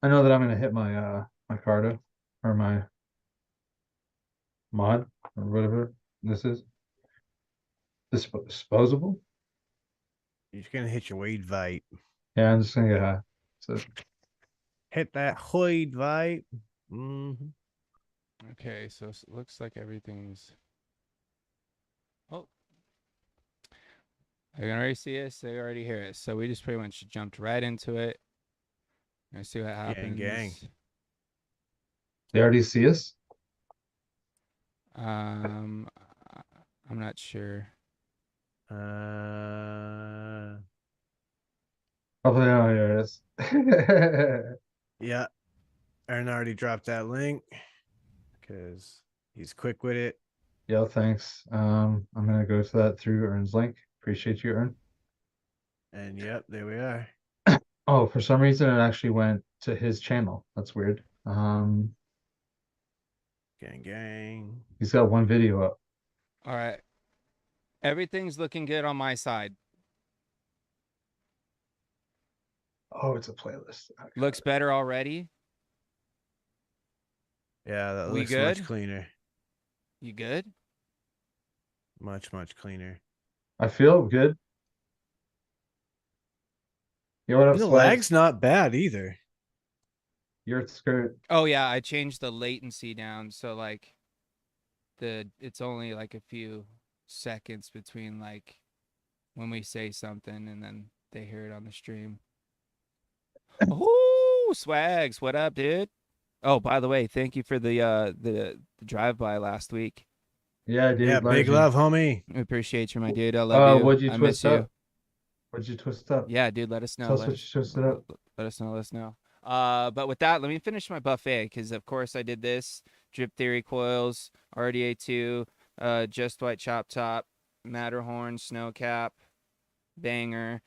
I know that I'm gonna hit my Cardo or my mod or whatever this is. Disposable? You're gonna hit your weed vape. Yeah, I'm just gonna get high. So Hit that hoid vape. Mm-hmm. Okay, so it looks like everything's. Oh, they can already see us. They already hear us. So we just pretty much jumped right into it. Let's see what Gang, gang. happens. they already see us? Um, I'm not sure. Uh, Hopefully they don't hear us. yeah. Aaron already dropped that link because he's quick with it. Yo, thanks. I'm gonna go to that through Ern's link. Appreciate you, Ern. And yep, there we are. Oh, for some reason it actually went to his channel. That's weird. Gang, gang. He's got one video up. All right. Everything's looking good on my side. Oh, it's a playlist. Okay. Looks better already. Yeah, that We looks good? much cleaner. You good? Much, much cleaner. I feel good. Yo, what up, And the Swags? lag's not bad either. Your skirt. Oh yeah, I changed the latency down so like it's only like a few seconds between like when we say something and then they hear it on the stream. Oh, Swags, what up, dude? Oh, by the way, thank you for the drive by last week. Yeah, Yeah, dude. big Legend. love, homie. I appreciate you, my dude. I love you. What'd you I miss twist you. up? What'd you twist up? Yeah, dude, let us know. Tell us what you twisted up. Let us know. Let us know. But with that, let me finish my buffet because of course I did this Drip Theory coils, RDA2, Just White Chop Top, Matterhorn, Snowcap, Banger,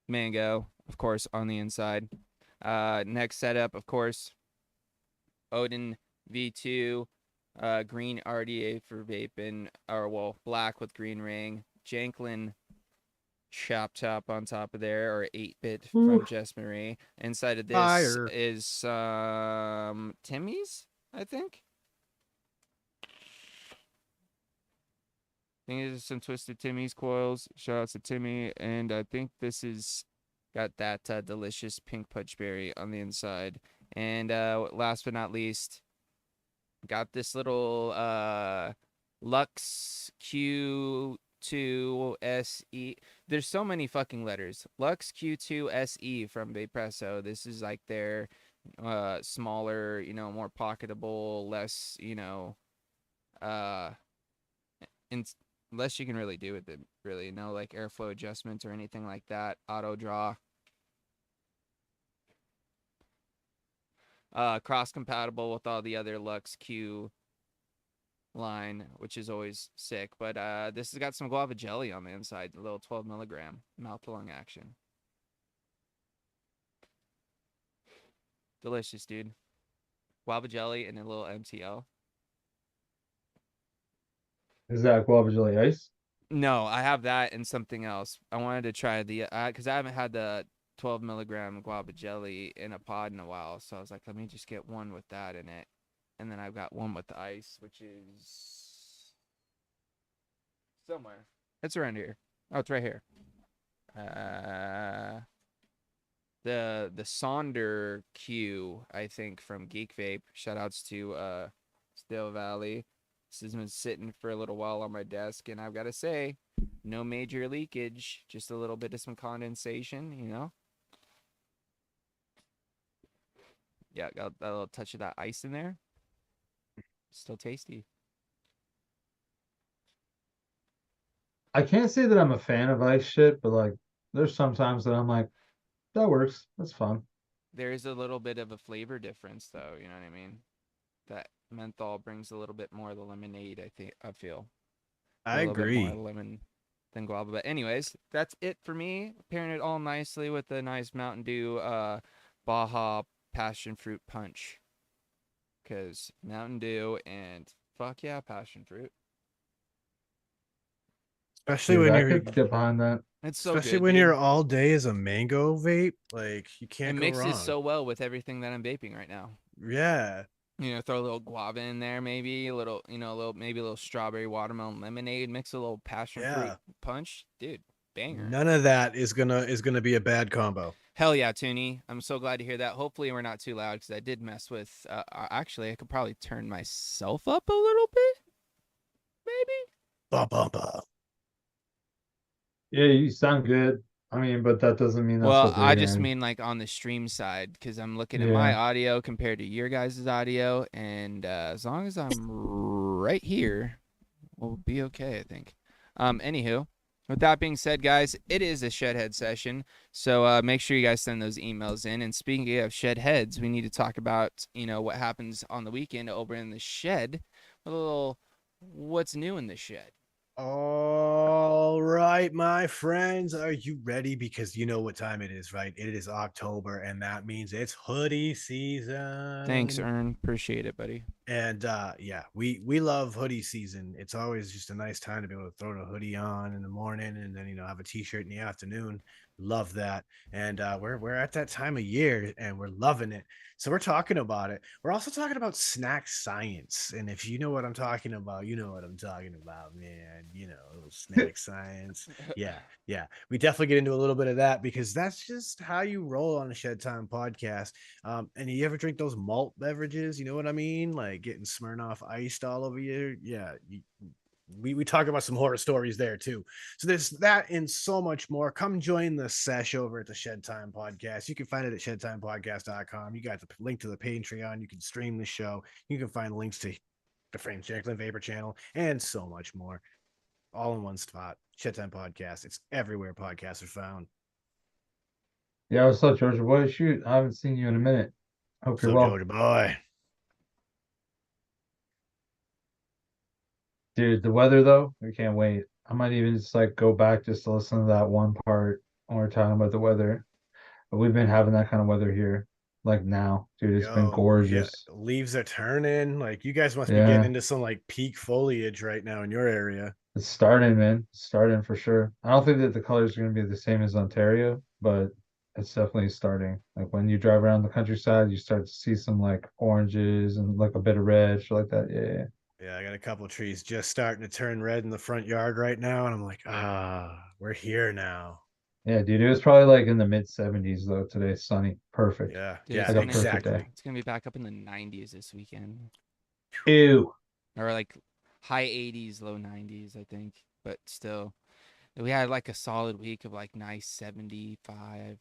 Mango, of course on the inside. Next setup, of course, Odin V2, green RDA for vaping, or well, black with green ring, Janklin chop top on top of there, or 8-bit from Jess Marie. Inside of this Fire. is Timmy's, I think. I think there's some Twisted Timmy's coils. Shout out to Timmy. And I think this is got that delicious pink punch berry on the inside. And last but not least, got this little Lux Q2 SE. There's so many fucking letters. Lux Q2 SE from Vapresso. This is like their smaller, more pocketable, less, in less you can really do with it, really. No like airflow adjustments or anything like that. Auto draw. Cross compatible with all the other Lux Q line, which is always sick. But this has got some guava jelly on the inside, a little 12 milligram mouth to lung action. Delicious, dude. Guava jelly and a little MTL. Is that guava jelly ice? No, I have that and something else. I wanted to try the because I haven't had the 12 milligram guava jelly in a pod in a while, so I was like, let me just get one with that in it, and then I've got one with the ice, which is somewhere. It's around here. Oh, it's right here. The Sonder Q, I think, from Geek Vape. Shoutouts to Still Valley. This has been sitting for a little while on my desk, and I've got to say, no major leakage, just a little bit of some condensation. Yeah, got a little touch of that ice in there. Still tasty. I can't say that I'm a fan of ice shit, but like there's sometimes that I'm like, that works. That's fun. There is a little bit of a flavor difference, though. You know what I mean? That menthol brings a little bit more of the lemonade. I feel a I little bit more agree. lemon than guava. But anyways, that's it for me. Pairing it all nicely with a nice Mountain Dew Baja passion fruit punch. Cause Mountain Dew and fuck yeah, passion fruit. Especially Dude, when I you're could get behind that. It's so especially good, when dude. you're all day as a mango vape, like you It can't go mixes wrong. so well with everything that I'm vaping right now. Yeah. You know, throw a little guava in there, maybe a little, maybe a little strawberry watermelon lemonade, mix a little passion fruit Yeah. punch, dude, banger. None of that is gonna be a bad combo. Hell yeah, Toonie. I'm so glad to hear that. Hopefully we're not too loud because I did mess with. Actually, I could probably turn myself up a little bit, maybe. Bum, bum, bum. Yeah, you sound good. I mean, but that doesn't mean that's Well, what they're I just hearing. mean like on the stream side because I'm looking at my Yeah. audio compared to your guys' audio, and as long as I'm right here, we'll be okay, I think. Anywho, with that being said, guys, it is a Shedhead session, so make sure you guys send those emails in. And speaking of Shedheads, we need to talk about what happens on the weekend over in the shed. A little, what's new in the shed? All right, my friends, are you ready? Because you know what time it is, right? It is October, and that means it's hoodie season. Thanks, Ern. Appreciate it, buddy. And yeah, we love hoodie season. It's always just a nice time to be able to throw a hoodie on in the morning, and then have a t-shirt in the afternoon. Love that. And we're at that time of year, and we're loving it. So we're talking about it. We're also talking about snack science. And if you know what I'm talking about, you know what I'm talking about, man. Snack science. Yeah, yeah. We definitely get into a little bit of that because that's just how you roll on a Shed Time podcast. And you ever drink those malt beverages? You know what I mean? Like getting Smirnoff iced all over you. Yeah. We talk about some horror stories there too. So there's that and so much more. Come join the sesh over at the Shed Time Podcast. You can find it at shedtimepodcast.com. You got the link to the Patreon. You can stream the show. You can find links to the Frank Jacqueline Vapor channel and so much more. All in one spot. Shed Time Podcast. It's everywhere podcasts are found. Yeah, what's up, Georgia boy? Shoot, I haven't seen you in a minute. Hope So you're well. Georgia boy. Dude, the weather though, we can't wait. I might even just like go back just to listen to that one part when we're talking about the weather. But we've been having that kind of weather here, like now, dude. It's been Yo, yeah, gorgeous. leaves are turning. Like you guys must be getting Yeah, into some like peak foliage right now in your area. it's starting, man. It's starting for sure. I don't think that the colors are gonna be the same as Ontario, but it's definitely starting. Like when you drive around the countryside, you start to see some like oranges and like a bit of red, shit like that. Yeah. Yeah, I got a couple trees just starting to turn red in the front yard right now, and I'm like, we're here now. Yeah, dude. It was probably like in the mid 70s though today. Sunny. Perfect. Yeah, Dude, yeah, it's Like a gonna perfect day. exactly. it's gonna be back up in the 90s this weekend, Ew. or like high 80s, low 90s, I think. But still, we had like a solid week of like nice 75,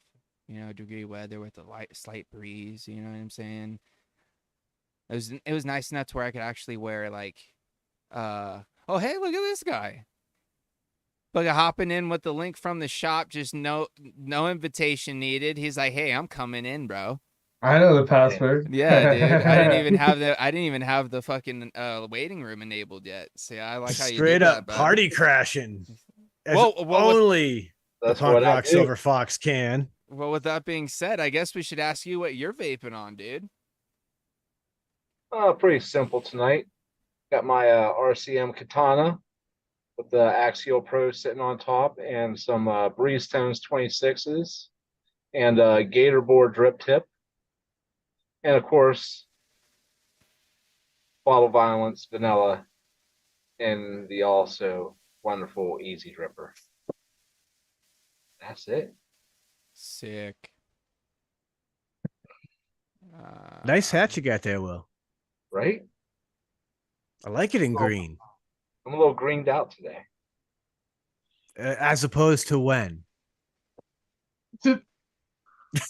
degree weather with a slight breeze. You know what I'm saying? It was nice enough to where I could actually wear like, oh hey, look at this guy. But hopping in with the link from the shop, just no invitation needed. He's like, hey, I'm coming in, bro. I know the password. Yeah, dude. I didn't even have the fucking waiting room enabled yet. See, I like how you Straight did up that, bud. party crashing. As Whoa, only the That's punk what I rock do. silver fox can. Well, with that being said, I guess we should ask you what you're vaping on, dude. Pretty simple tonight. Got my RCM Katana with the Axial Pro sitting on top and some Breeze Tones 26s and a Gator Board drip tip. And of course, Bottle Violence Vanilla and the also wonderful Easy Dripper. That's it. Sick. Nice hat you got there, Will. Right? I like it in green. I'm a little greened out today. As opposed to when?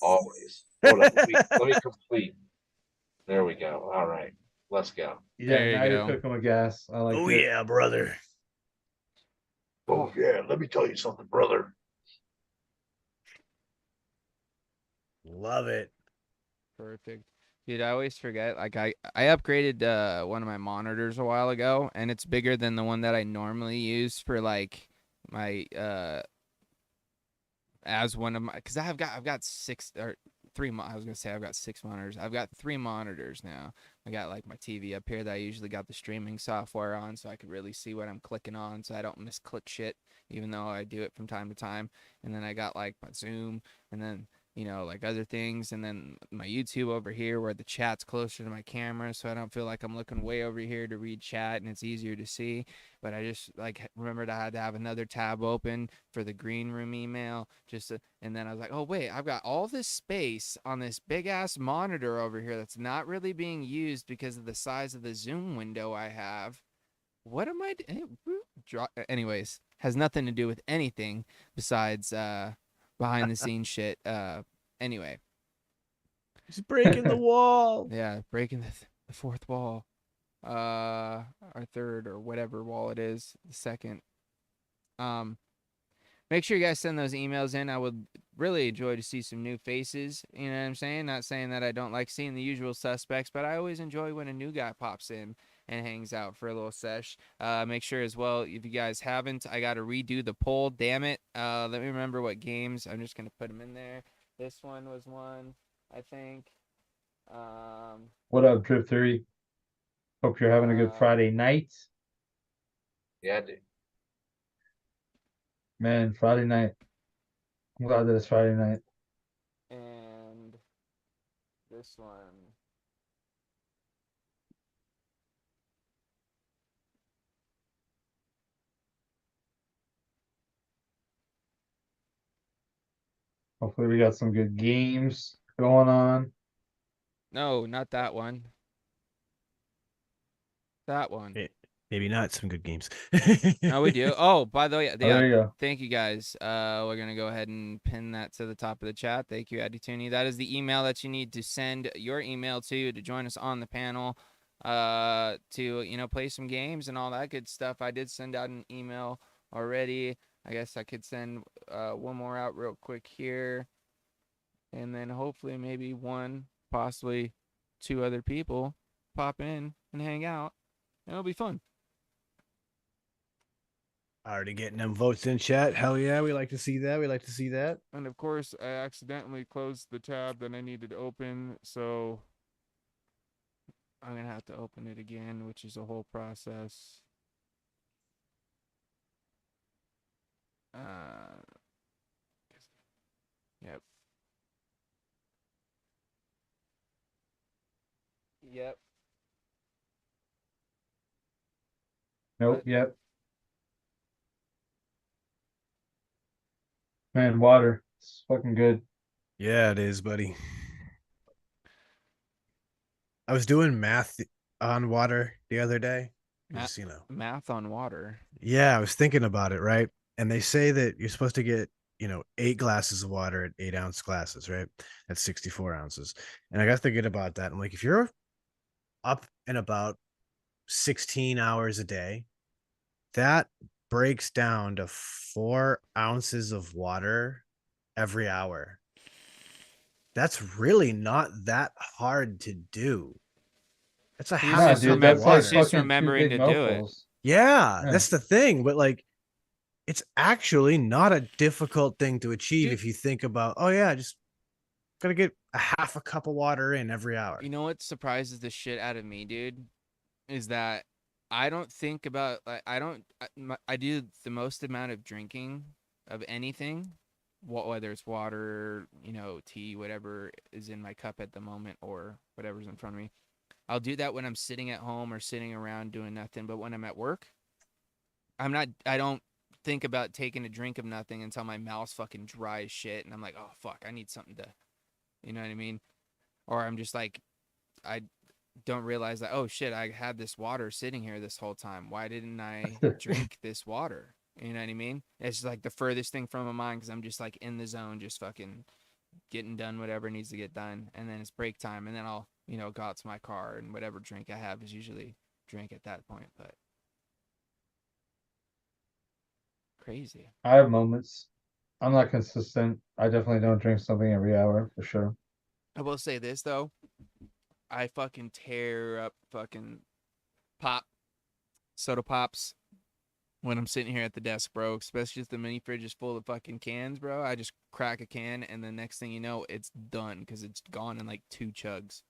Always. Hold up. Let me complete. There we go. All right. Let's go. Yeah, There you now you're go. cooking with gas. I like Oh it. yeah, brother. Oh, yeah. Let me tell you something, brother. Love it. Perfect. Dude, I always forget. Like I upgraded one of my monitors a while ago, and it's bigger than the one that I normally use for like my as one of my, because I've got I was gonna say I've got 6 monitors. I've got 3 monitors now. I got like my TV up here that I usually got the streaming software on, so I could really see what I'm clicking on, so I don't misclick shit, even though I do it from time to time. And then I got like my Zoom, and then like other things, and then my YouTube over here where the chat's closer to my camera, so I don't feel like I'm looking way over here to read chat, and it's easier to see. But I just like remembered I had to have another tab open for the green room email, and then I was like, oh wait, I've got all this space on this big ass monitor over here that's not really being used because of the size of the Zoom window I have. What am I anyways, has nothing to do with anything besides behind the scenes shit. Anyway, He's breaking the wall. yeah, breaking the fourth wall, our third or whatever wall it is, the second. Make sure you guys send those emails in. I would really enjoy to see some new faces. You know what I'm saying? Not saying that I don't like seeing the usual suspects, but I always enjoy when a new guy pops in and hangs out for a little sesh. Make sure as well, if you guys haven't, I got to redo the poll. Damn it. Let me remember what games. I'm just going to put them in there. This one was one, I think. What up, Drip 3? Hope you're having a good Friday night. Yeah, dude. Man, Friday night. I'm glad that it's Friday night. And this one. Hopefully we got some good games going on. No, not that one. That one. Maybe not some good games. No, we do. Oh, by the way, yeah. There you go. Thank you guys. We're gonna go ahead and pin that to the top of the chat. Thank you, Addy Tooney. That is the email that you need to send your email to join us on the panel. To play some games and all that good stuff. I did send out an email already. I guess I could send one more out real quick here, and then hopefully maybe one, possibly 2 other people pop in and hang out. It'll be fun. Already getting them votes in chat. Hell yeah, we like to see that. We like to see that. And of course, I accidentally closed the tab that I needed to open, so I'm going to have to open it again, which is a whole process. Yep. Yep. Nope, yep. Man, water. It's fucking good. Yeah, it is, buddy. I was doing math on water the other day. Just, Math on water. Yeah, I was thinking about it, right? And they say that you're supposed to get, 8 glasses of water at 8-ounce glasses, right? That's 64 ounces. And I got thinking about that. I'm like, if you're up and about 16 hours a day, that breaks down to 4 ounces of water every hour. That's really not that hard to do. That's a half a cup of water. Just remembering to do it. Yeah, that's the thing. But like, it's actually not a difficult thing to achieve if you think about, oh yeah, just gotta get a half a cup of water in every hour. You know what surprises the shit out of me, dude? Is that I don't think about, I do the most amount of drinking of anything, whether it's water, tea, whatever is in my cup at the moment or whatever's in front of me. I'll do that when I'm sitting at home or sitting around doing nothing. But when I'm at work, I don't think about taking a drink of nothing until my mouth's fucking dry as shit. And I'm like, oh, fuck, I need something to, you know what I mean? Or I'm just like, I don't realize that, oh shit, I had this water sitting here this whole time. Why didn't I drink this water? You know what I mean? It's like the furthest thing from my mind because I'm just like in the zone, just fucking getting done whatever needs to get done. And then it's break time. And then I'll, go out to my car and whatever drink I have is usually drink at that point. But crazy. I have moments. I'm not consistent. I definitely don't drink something every hour for sure. I will say this though. I fucking tear up fucking soda pops when I'm sitting here at the desk, bro, especially if the mini fridge is full of fucking cans, bro. I just crack a can, and the next thing you know, it's done because it's gone in like 2 chugs.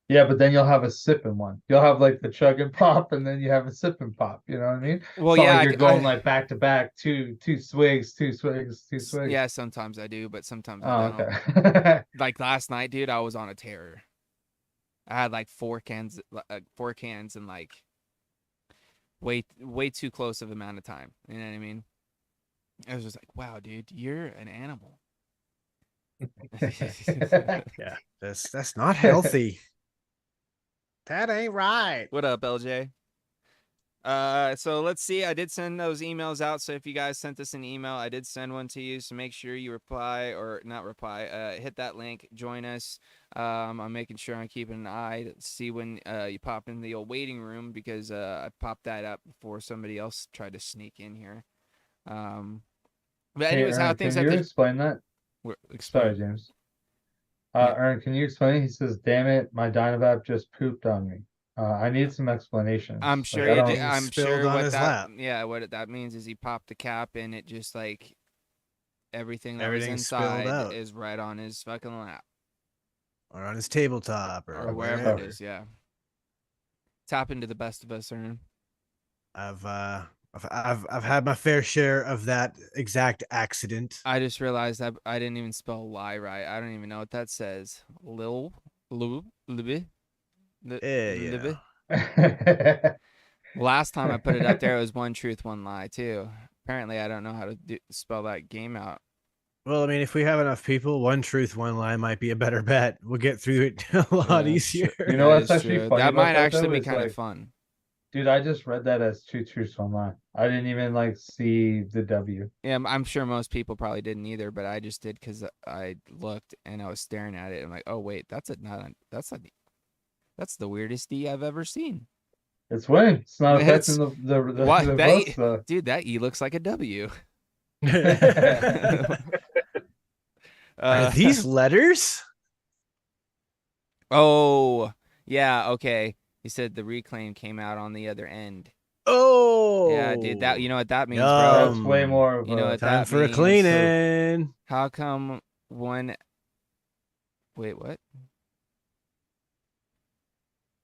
Yeah, but then you'll have a sip in one. You'll have like the chug and pop, and then you have a sip and pop. You know what I mean? Well, It's not yeah, like you're going like back to back, two swigs, two swigs, two swigs. yeah, sometimes I do, but sometimes Oh, I don't. okay. Like last night, dude, I was on a terror. I had like 4 cans in like way too close of amount of time. You know what I mean? I was just like, wow, dude, you're an animal. Yeah, that's not healthy. That ain't right. What up, LJ? So let's see. I did send those emails out. So if you guys sent us an email, I did send one to you. So make sure you reply or not reply. Hit that link. Join us. I'm making sure I'm keeping an eye to see when you pop in the old waiting room because I popped that up before somebody else tried to sneak in here. But anyways, Hey, how Ern, things can at you the explain that? Sorry, James. Yeah. Ern, can you explain? He says, "Damn it, my Dynavap just pooped on me." I need some explanations. I'm Like, sure. I don't. Being I'm spilled sure on what his that. lap. Yeah, what that means is he popped the cap and it just like everything that was Everything spilled inside out. is right on his fucking lap Or on his tabletop or or wherever wherever. it is. Yeah. Tap into the best of us, Ern. I've had my fair share of that exact accident. I just realized that I didn't even spell lie right. I don't even know what that says. Libby. Yeah. Last time I put it up there, it was one truth, one lie too. Apparently, I don't know how to spell that game out. Well, I mean, if we have enough people, one truth, one lie might be a better bet. We'll get through it a lot Yeah, easier. You know that what's is actually true. funny That about might that actually though be is kind of like, fun. dude, I just read that as two truths, one lie. I didn't even like see the W. Yeah, I'm sure most people probably didn't either, but I just did because I looked and I was staring at it. I'm like, oh wait, that's the weirdest D I've ever seen. It's winning. It's not affecting It's the what votes though. dude, that E looks like a W. Are these letters? Oh, yeah, okay. He said the reclaim came out on the other end. Oh, Yeah, dude, that you know what that means, bro. That's way more of You know a what time that for a means. cleaning. How come one Wait, what?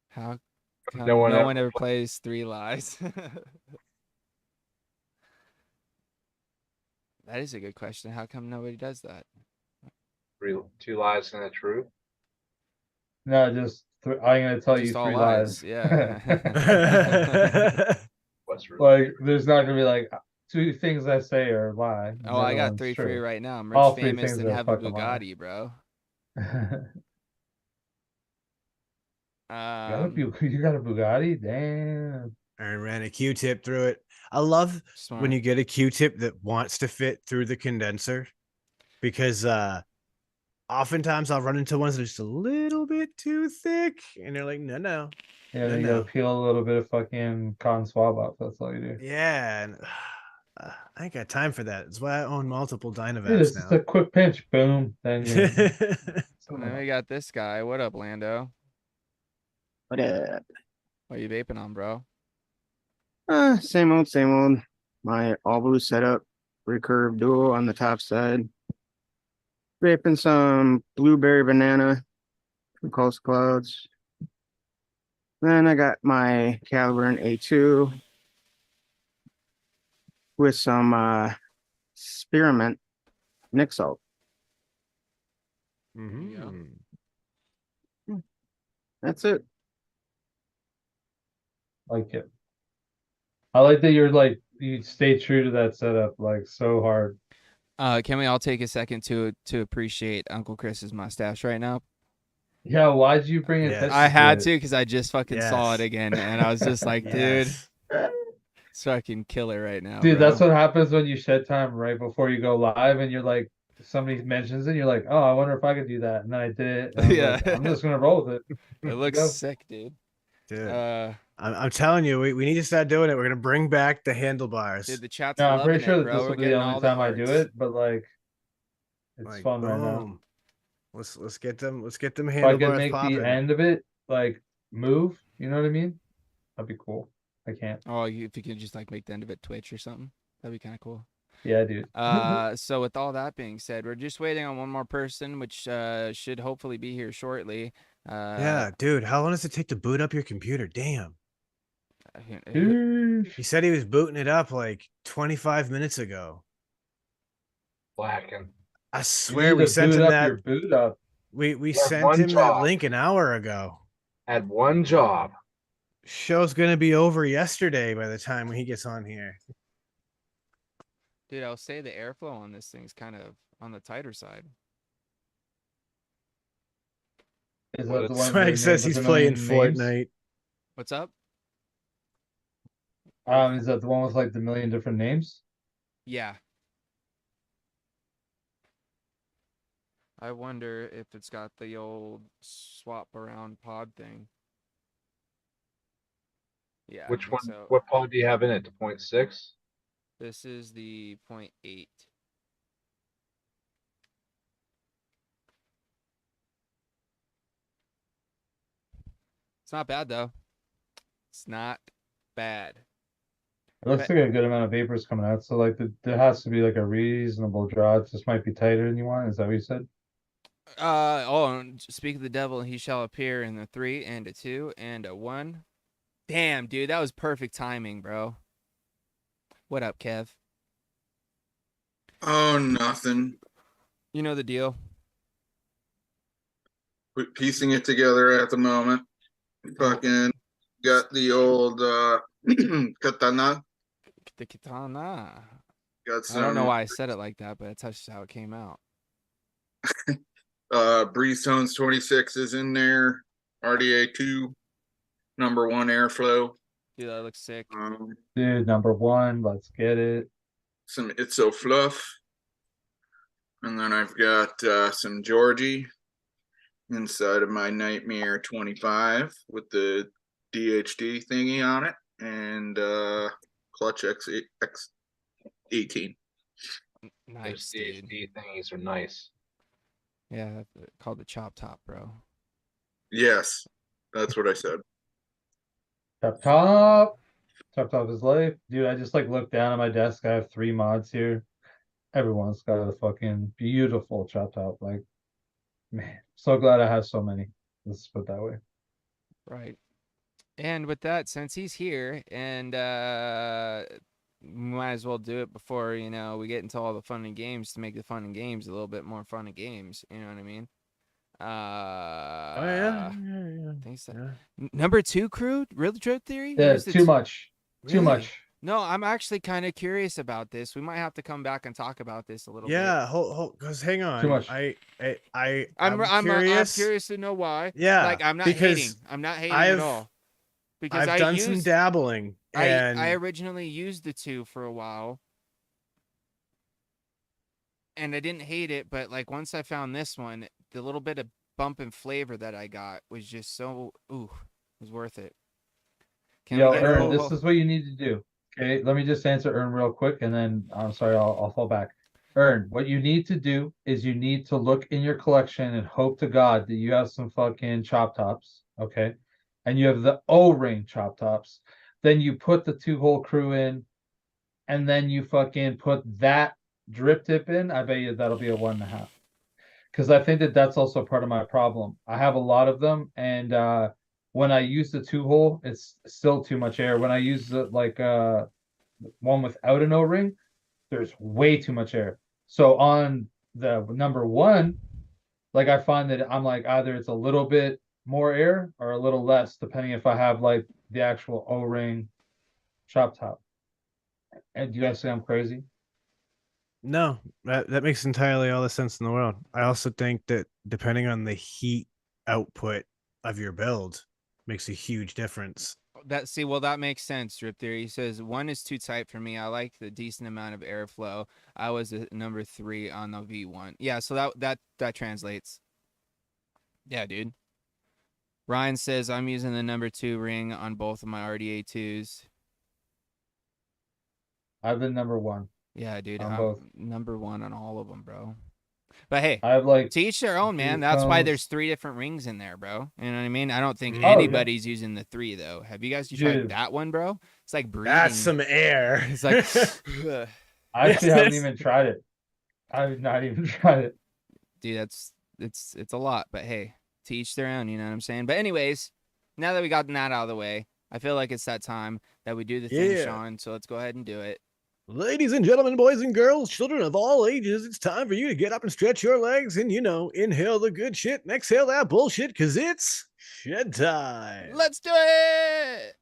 How come No no one one ever ever plays Three Lies? That is a good question. How come nobody does that? two lies and a truth. no. I'm gonna tell you Just all three lies. lies. Yeah. What's true? Like, there's not gonna be like two things I say are a lie. And Oh, the I other got one's 3 for you true. right now. I'm rich, All three famous, things and are a have a fucking lie. Bugatti, bro. You got a Bugatti? Damn. I ran a Q-tip through it. I love Smart. when you get a Q-tip that wants to fit through the condenser because oftentimes I'll run into ones that are just a little bit too thick and they're like, no. Yeah, then you gotta peel a little bit of fucking cotton swab off. That's all you do. Yeah, and I ain't got time for that. That's why I own multiple Dude, Dynavaps it's just a quick pinch. Boom. Then you And then we got this guy. What up, Lando? What up? What are you vaping on, bro? Same old, same old. My all blue setup, recurve dual on the top side. Vaping some blueberry banana from Coast Clouds. Then I got my Caliburn A2 with some spearmint Nick salt. That's it. like it. I like that you stay true to that setup like so hard. Can we all take a second to appreciate Uncle Chris's mustache right now? Yeah, why'd you bring Yes. attention I had it? to because I just fucking saw it Yes. again, and I was just like, dude, Yes. it's fucking killer right now, Dude, bro. that's what happens when you shed time right before you go live and you're like, somebody mentions it, you're like, oh, I wonder if I could do that. And then I did it. And I was Yeah. like, I'm just gonna roll with it. It looks Go. sick, dude. Dude. I'm telling you, we need to start doing it. We're gonna bring back the handlebars. Dude, the chat's No, I'm loving pretty sure it, that bro. this We're will be the getting only all the time I do hearts. it, but like it's Like, fun right now. boom. Let's get them If I could handlebars make popping. the end of it like move, you know what I mean? That'd be cool. I can't. Oh, if you could just like make the end of it Twitch or something, that'd be kind of cool. Yeah, dude. So with all that being said, we're just waiting on one more person, which should hopefully be here shortly. Yeah, dude. How long does it take to boot up your computer? Damn. Dude. He said he was booting it up like 25 minutes ago. Blacking. I You swear need we to sent boot him up that. your boot up. We He had sent one him that job. link an hour ago. Had one job. Show's gonna be over yesterday by the time he gets on here. Dude, I'll say the airflow on this thing's kind of on the tighter side. Is that the one Swag with the says name with he's the playing million names? Fortnite. What's up? Is that the one with like the million different names? Yeah. I wonder if it's got the old swap around pod thing. Yeah. Which I one? think so. What pod do you have in it? The 0.6? This is the 0.8. It's not bad though. It's not bad. It looks like a good amount of vapors coming out. So like there has to be like a reasonable draw. It just might be tighter than you want. Is that what you said? And speak of the devil, he shall appear in a 3 and a 2 and a 1. Damn, dude, that was perfect timing, bro. What up, Kev? Oh, nothing. You know the deal. We're piecing it together at the moment. Fucking got the old katana. The katana. Got I don't know some why I said it like that, but that's just how it came out. Breeze Tones 26 is in there. RDA 2, number 1 airflow. Dude, that looks sick. Dude, number 1, let's get it. Some It's So Fluff. And then I've got some Georgie inside of my Nightmare 25 with the DHD thingy on it. And Clutch X18. Nice, Those dude. DHD thingies are nice. Yeah, called the chop top, bro. Yes, that's what I said. Top top. Top top is life. Dude, I just like looked down at my desk. I have 3 mods here. Everyone's got a fucking beautiful chop top. Like, man, so glad I have so many. Let's put it that way. Right. And with that, since he's here, and might as well do it before, we get into all the fun and games to make the fun and games a little bit more fun and games. You know what I mean? Think so. Yeah. Number 2 crew, real trip theory? Yeah, Who's the too much. Too Really? much. No, I'm actually kind of curious about this. We might have to come back and talk about this a little bit. Yeah, hold, cause hang on. Too much. I'm curious. I'm curious to know why. Yeah, Like I'm not because hating. I'm not hating at all. Because I've done some dabbling, and I originally used the 2 for a while, and I didn't hate it. But like once I found this one, the little bit of bump in flavor that I got was just so was worth it. Yo, Ern, this is what you need to do. Okay, let me just answer Ern real quick, and then I'm sorry, I'll fall back. Ern, what you need to do is you need to look in your collection and hope to God that you have some fucking chop tops, okay? And you have the O-ring chop tops. Then you put the 2-hole crew in, and then you fucking put that drip tip in. I bet you that'll be a 1.5. Because I think that's also part of my problem. I have a lot of them, and when I use the 2-hole, it's still too much air. When I use the one without an O-ring, there's way too much air. So on the number 1, like I find that I'm like either it's a little bit more air or a little less, depending if I have like the actual O-ring chop top. And do you guys say I'm crazy? no, that makes entirely all the sense in the world. I also think that depending on the heat output of your build makes a huge difference. That makes sense. Drip theory. He says 1 is too tight for me. I like the decent amount of airflow. I was a number 3 on the V1. Yeah, so that translates. Yeah, dude. Ryan says I'm using the number 2 ring on both of my RDA 2s. I've been number 1. Yeah, dude. On I'm both. number 1 on all of them, bro. But hey, I have like to each their own, man. vape That's why cones. there's 3 different rings in there, bro. You know what I mean? I don't think Oh, yeah. anybody's using the 3 though. Have you guys tried Dude. that one, bro? It's like breathing. That's some air. It's like I actually haven't Yes. even tried it. I've not even tried it. dude, it's a lot, but hey, to each their own, you know what I'm saying? But anyways, now that we got that out of the way, I feel like it's that time that we do the thing, Yeah. Sean. So let's go ahead and do it. Ladies and gentlemen, boys and girls, children of all ages, it's time for you to get up and stretch your legs and, inhale the good shit and exhale that bullshit because it's shed time. Let's do it.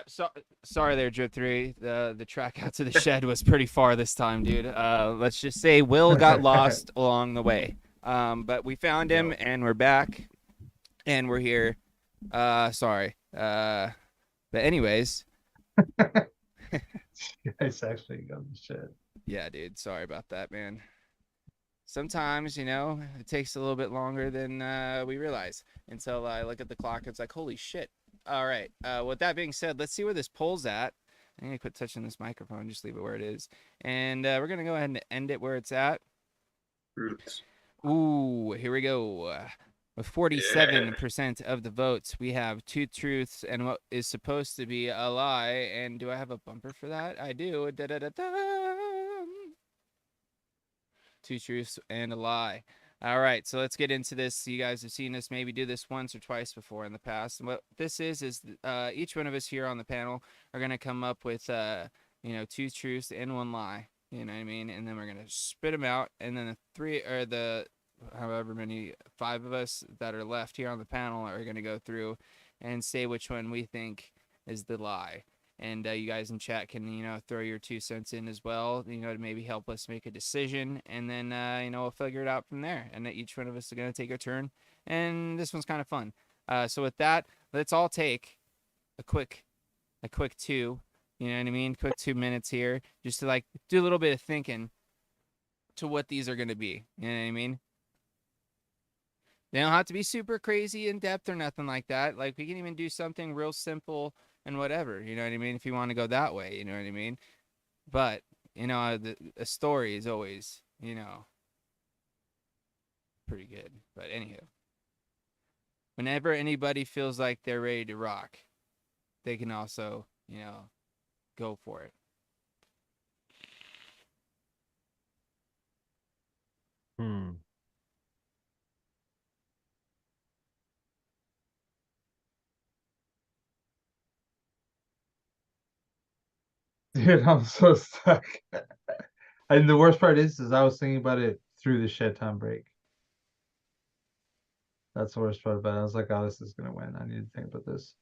So sorry there, Drip 3. The track out to the shed was pretty far this time, dude. Let's just say Will got lost along the way. But we found him and we're back and we're here. Sorry. But anyways. You guys actually got the shit. Yeah, dude. Sorry about that, man. Sometimes, you know, it takes a little bit longer than we realize until I look at the clock. It's like, holy shit. All right. With that being said, let's see where this poll's at. I'm going to quit touching this microphone. Just leave it where it is. And we're going to go ahead and end it where it's at. Roots. Ooh, here we go. With 47% of the votes, we have two truths and what is supposed to be a lie. And do I have a bumper for that? I do. Da-da-da-da. Two truths and a lie. All right, so let's get into this. You guys have seen us maybe do this once or twice before in the past. And what this is each one of us here on the panel are going to come up with, two truths and one lie. You know what I mean? And then we're going to spit them out. And then however many, 5 of us that are left here on the panel are going to go through and say which one we think is the lie. And you guys in chat can, throw your 2 cents in as well, to maybe help us make a decision. And then, we'll figure it out from there. And each one of us is going to take a turn. And this one's kind of fun. So with that, let's all take a quick 2, you know what I mean? Quick 2 minutes here just to do a little bit of thinking to what these are going to be. You know what I mean? They don't have to be super crazy in depth or nothing like that. Like we can even do something real simple and whatever, you know what I mean? If you want to go that way, you know what I mean? But, a story is always, pretty good. But anywho, whenever anybody feels like they're ready to rock, they can also, go for it. Dude, I'm so stuck. And the worst part is I was thinking about it through the shed time break. That's the worst part about it. I was like, oh, this is gonna win. I need to think about this.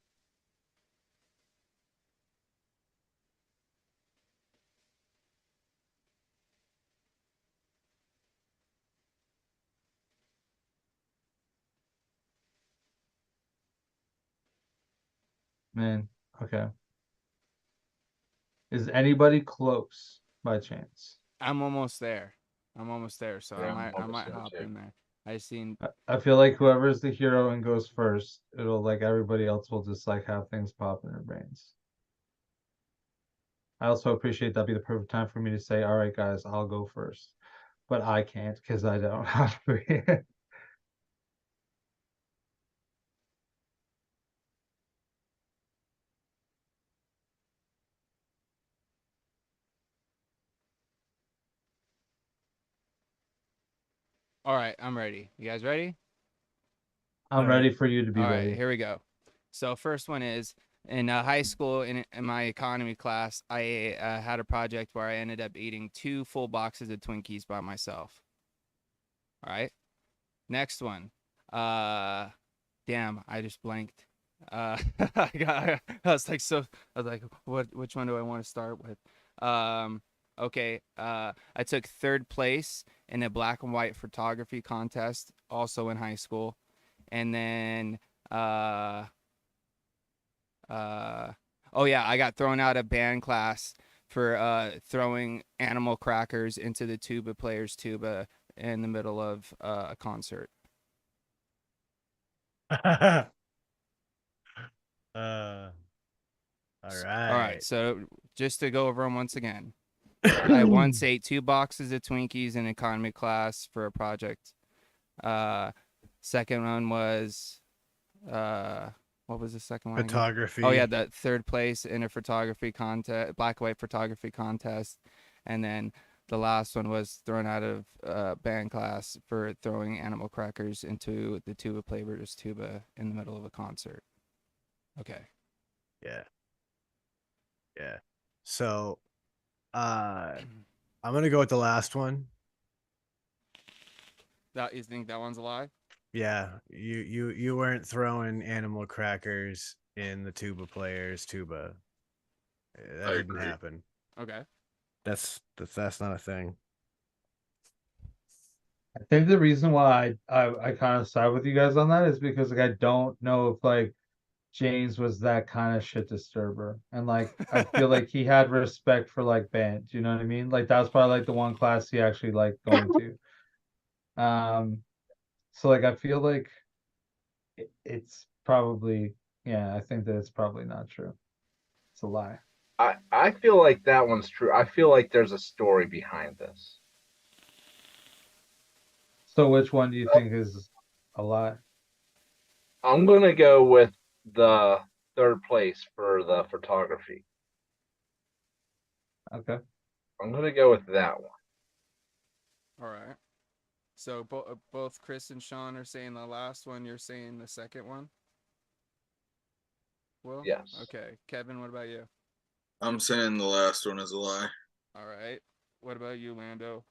Man, okay. Is anybody close by chance? I'm almost there. So Yeah, I I'm might almost hop there, too. in there. I seen. I feel like whoever's the hero and goes first, it'll everybody else will just have things pop in their brains. I also appreciate that'd be the perfect time for me to say, all right, guys, I'll go first. But I can't because I don't have to. All right, I'm ready. You guys ready? I'm ready for you to be All ready. right, here we go. So first one is in high school in my economy class, I had a project where I ended up eating 2 full boxes of Twinkies by myself. All right. Next one. Damn, I just blanked. I was like, which one do I want to start with? Okay. I took 3rd place in a black and white photography contest, also in high school. And then, oh yeah, I got thrown out of band class for throwing animal crackers into the tuba player's tuba in the middle of a concert. All All right. right, so just to go over them once again. I once ate 2 boxes of Twinkies in economy class for a project. Second one was what was the second one again? Photography. Oh yeah, the 3rd place in a photography contest, black and white photography contest. And then the last one was thrown out of band class for throwing animal crackers into the tuba player's tuba in the middle of a concert. Okay. Yeah. So, I'm gonna go with the last one. That you think that one's a lie? Yeah, you weren't throwing animal crackers in the tuba player's tuba. That I didn't agree. happen. Okay. That's not a thing. I think the reason why I kind of side with you guys on that is because like I don't know if like James was that kind of shit disturber. And like I feel like he had respect for like bands, you know what I mean? Like that was probably like the one class he actually liked going to. So like I feel like it's probably yeah, I think that it's probably not true. It's a lie. I feel like that one's true. I feel like there's a story behind this. So which one do you think is a lie? I'm gonna go with the third place for the photography. Okay. I'm gonna go with that one. All right. So both Chris and Sean are saying the last one. You're saying the second one. Well, Yes. okay. Kevin, what about you? I'm saying the last one is a lie. All right. What about you, Lando?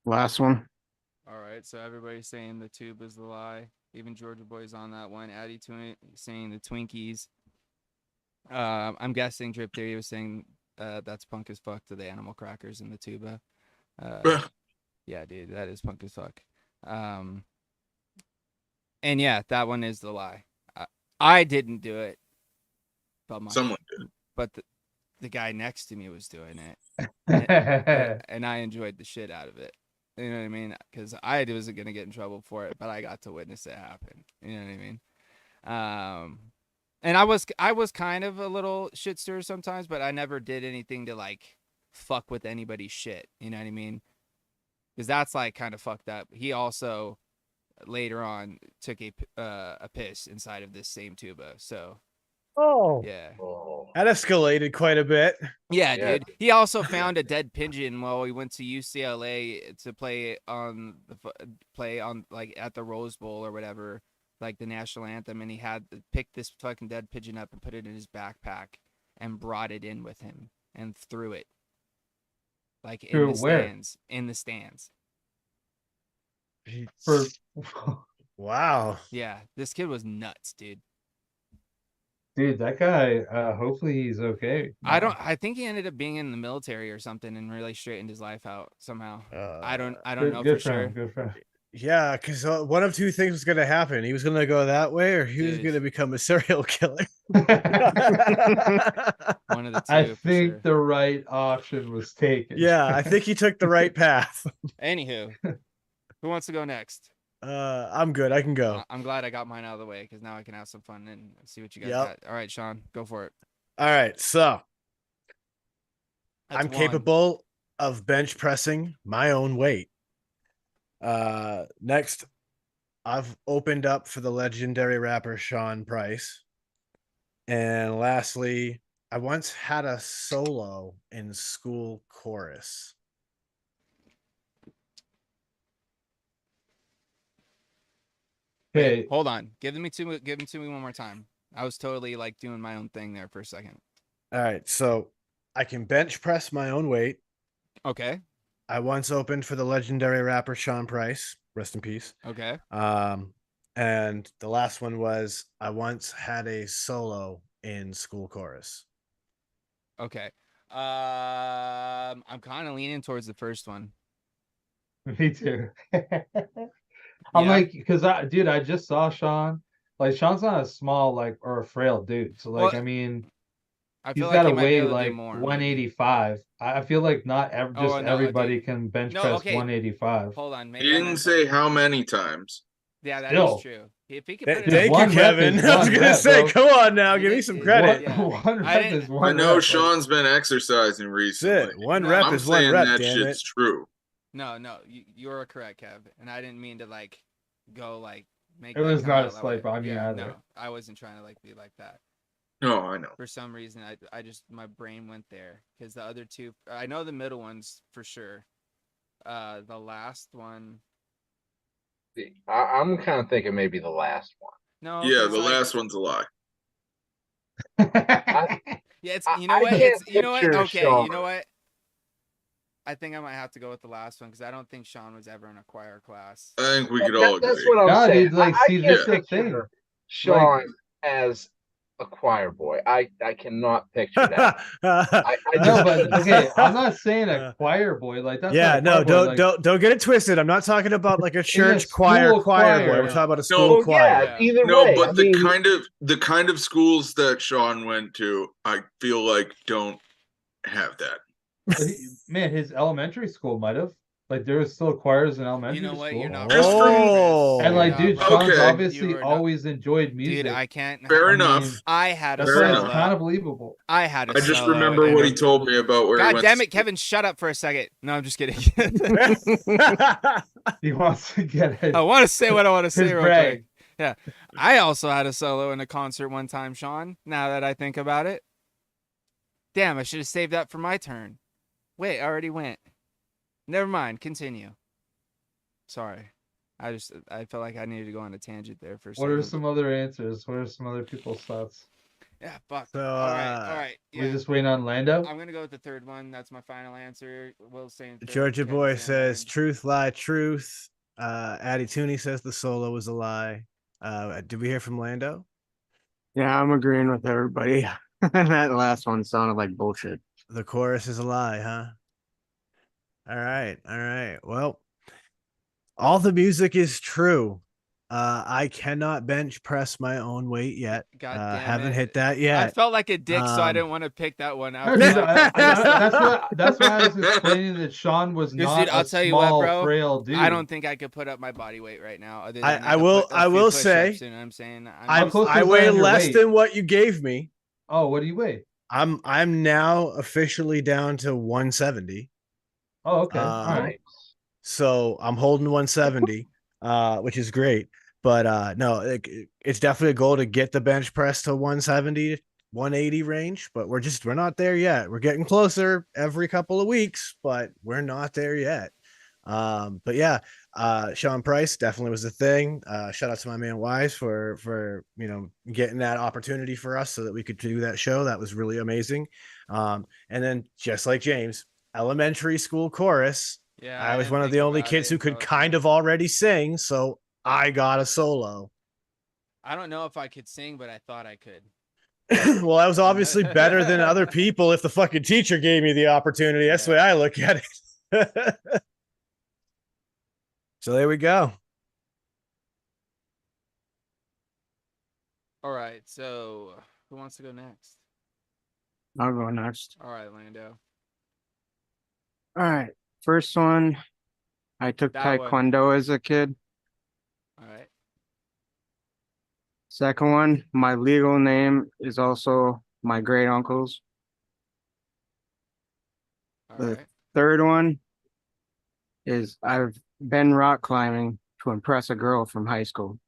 Last one. All right. So everybody's saying the tube is the lie. Even Georgia Boy's on that one. Addie saying the Twinkies. I'm guessing Drip Theory was saying that's punk as fuck to the animal crackers in the tuba. Yeah, dude, that is punk as fuck. And yeah, that one is the lie. I didn't do it, but Someone did. but the guy next to me was doing it, Yeah. and I enjoyed the shit out of it. You know what I mean? Because I wasn't gonna get in trouble for it, but I got to witness it happen. You know what I mean? And I was kind of a little shit stirrer sometimes, but I never did anything to like fuck with anybody's shit. You know what I mean? Because that's like kind of fucked up. He also later on took a piss inside of this same tuba. So Oh, yeah, Oh, that escalated quite a bit. yeah, Yeah. dude. He also found a dead pigeon while he went to UCLA to play on like at the Rose Bowl or whatever, like the national anthem, and he had picked this fucking dead pigeon up and put it in his backpack and brought it in with him and threw it like in Threw the it where? stands. In the stands. For Wow. Yeah, this kid was nuts, dude. dude, that guy, hopefully he's okay. now. I think he ended up being in the military or something and really straightened his life out somehow. I don't Good, know good for for him, sure. good for him. Yeah, because one of two things was going to happen. He was going to go that way, or he was Dude. going to become a serial killer. One of the two I for think sure. the right option was taken. Yeah, I think he took the right path. Anywho, who wants to go next? I'm good. I can go. I'm glad I got mine out of the way because now I can have some fun and see what you guys Yep. got. All right, Sean, go for it. All right, so That's I'm one. capable of bench pressing my own weight. Next, I've opened up for the legendary rapper Sean Price. And lastly, I once had a solo in school chorus. Wait, Okay, hold on. Give them to me one more time. I was totally like doing my own thing there for a second. All right, so I can bench press my own weight. Okay. I once opened for the legendary rapper Sean Price, rest in peace. Okay. And the last one was I once had a solo in school chorus. Okay. I'm kind of leaning towards the first one. me too. I'm Yeah. like, because dude, I just saw Sean. Like, Sean's not a small, like, or a frail dude. So, like, Well, I mean, I he's feel got like to he might be weigh able to do like more. maybe. 185. I feel like not Oh, just no, everybody dude. can bench No, press okay. 185. Hold on. He Maybe I didn't meant say that. how many times. Yeah, that Still. is true. If he could put it Thank you, one rep Kevin. is I was one gonna rep, say, bro. come on now, He give me did- some it- credit. yeah. One I rep didn't- is one I know rep. Sean's been exercising That's recently. it. One No. rep I'm is one saying rep, that damn shit's it. true. No, you're correct, Kev. And I didn't mean to like go like make. It that was come not a out that slight way. by me Yeah, either. no, I wasn't trying to like be like that. No, I know. For some reason, I just my brain went there because the other two, I know the middle ones for sure. The last one, I'm kind of thinking maybe the last one. no. Yeah, 'cause, the like, last one's a lie. yeah, it's you know I what, can't it's you know what. picture Okay, Sean. you know what. I think I might have to go with the last one because I don't think Sean was ever in a choir class. I think we could all That's agree. what I'm God, saying. dude, like, I see, can't that's the picture thing. Sean as a choir boy. I cannot picture that. I No, just but okay, I'm not saying a choir boy. Like that's yeah, not a choir no, boy. Like don't get it twisted. I'm not talking about like a in a church choir school choir boy. choir. We're talking about a No. school well, choir. yeah, either No, way. but I mean, the kind of schools that Sean went to, I feel like don't have that. But man, his elementary school might have. Like there was still choirs in elementary You know what? school. You're not Just wrong, from- Chris. And You're like, not dude, wrong. Sean's Okay. obviously You are not- always enjoyed music. Dude, I can't. Fair I enough. mean, I had a that's Fair why solo. it's enough. kind of believable. I had a I just solo, remember and what he it- told me about where he God went. damn to it, Kevin! Shut up for a second. No, I'm just kidding. He wants to get it. I want to say what I want to say His real brag. quick. Yeah, I also had a solo in a concert one time, Sean. Now that I think about it, damn, I should have saved that for my turn. Wait, I already went. Never mind. Continue. Sorry, I felt like I needed to go on a tangent there for a What second. are some other answers? What are some other people's thoughts? Yeah, fuck. So, all right. We Yeah, just waiting on Lando. I'm gonna go with the third one. That's my final answer. Will saying third, Georgia Kevin boy saying says third. truth, lie, truth. Addy Tooney says the solo was a lie. Did we hear from Lando? Yeah, I'm agreeing with everybody. That last one sounded like bullshit. The chorus is a lie, huh? All right. Well, all the music is true. I cannot bench press my own weight yet. God damn Haven't it. hit that I yet. felt like a dick, so I Um, didn't want to pick that one out. No, dude, that's why I was explaining that Sean was Because, not dude, I'll a tell you what, small, bro. frail dude. I don't think I could put up my body weight right now. Other than I could will- put a I few will push-ups, say, you know what I'm saying? How close I was weigh that on your less weight? than what you gave me. Oh, what do you weigh? I'm now officially down to 170. Oh, okay. All right. nice. So I'm holding 170, which is great. But no, it's definitely a goal to get the bench press to 170, 180 range. But we're not there yet. We're getting closer every couple of weeks, but we're not there yet. But yeah, Sean Price definitely was the thing. Shout out to my man Wise for getting that opportunity for us so that we could do that show. That was really amazing. And then just like James, elementary school chorus. Yeah, I was didn't one of think the only about kids it who could until- kind of already sing, so I got a solo. I don't know if I could sing, but I thought I could. Well, I was obviously better than other people if the fucking teacher gave me the opportunity. That's the way I look at it. So there we go. All right, so who wants to go next? I'll go next. All right, Lando. All right. First one, I took That one. Taekwondo as a kid. All right. Second one, my legal name is also my great uncle's. All The right. third one is I've been rock climbing to impress a girl from high school.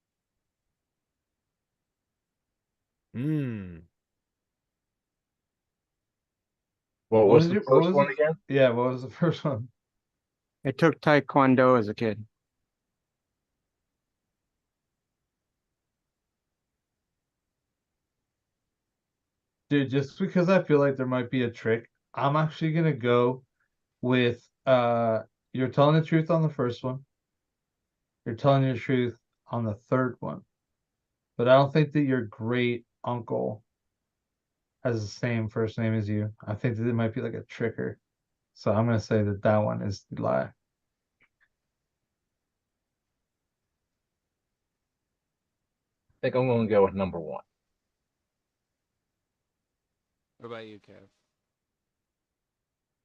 What was the what first was one it? again? Yeah, what was the first one? I took Taekwondo as a kid. Dude, just because I feel like there might be a trick, I'm actually gonna go with you're telling the truth on the first one. You're telling the truth on the third one. But I don't think that your great uncle has the same first name as you. I think that it might be like a tricker. So I'm gonna say that that one is the lie. I think I'm going to go with number one. What about you, Kev?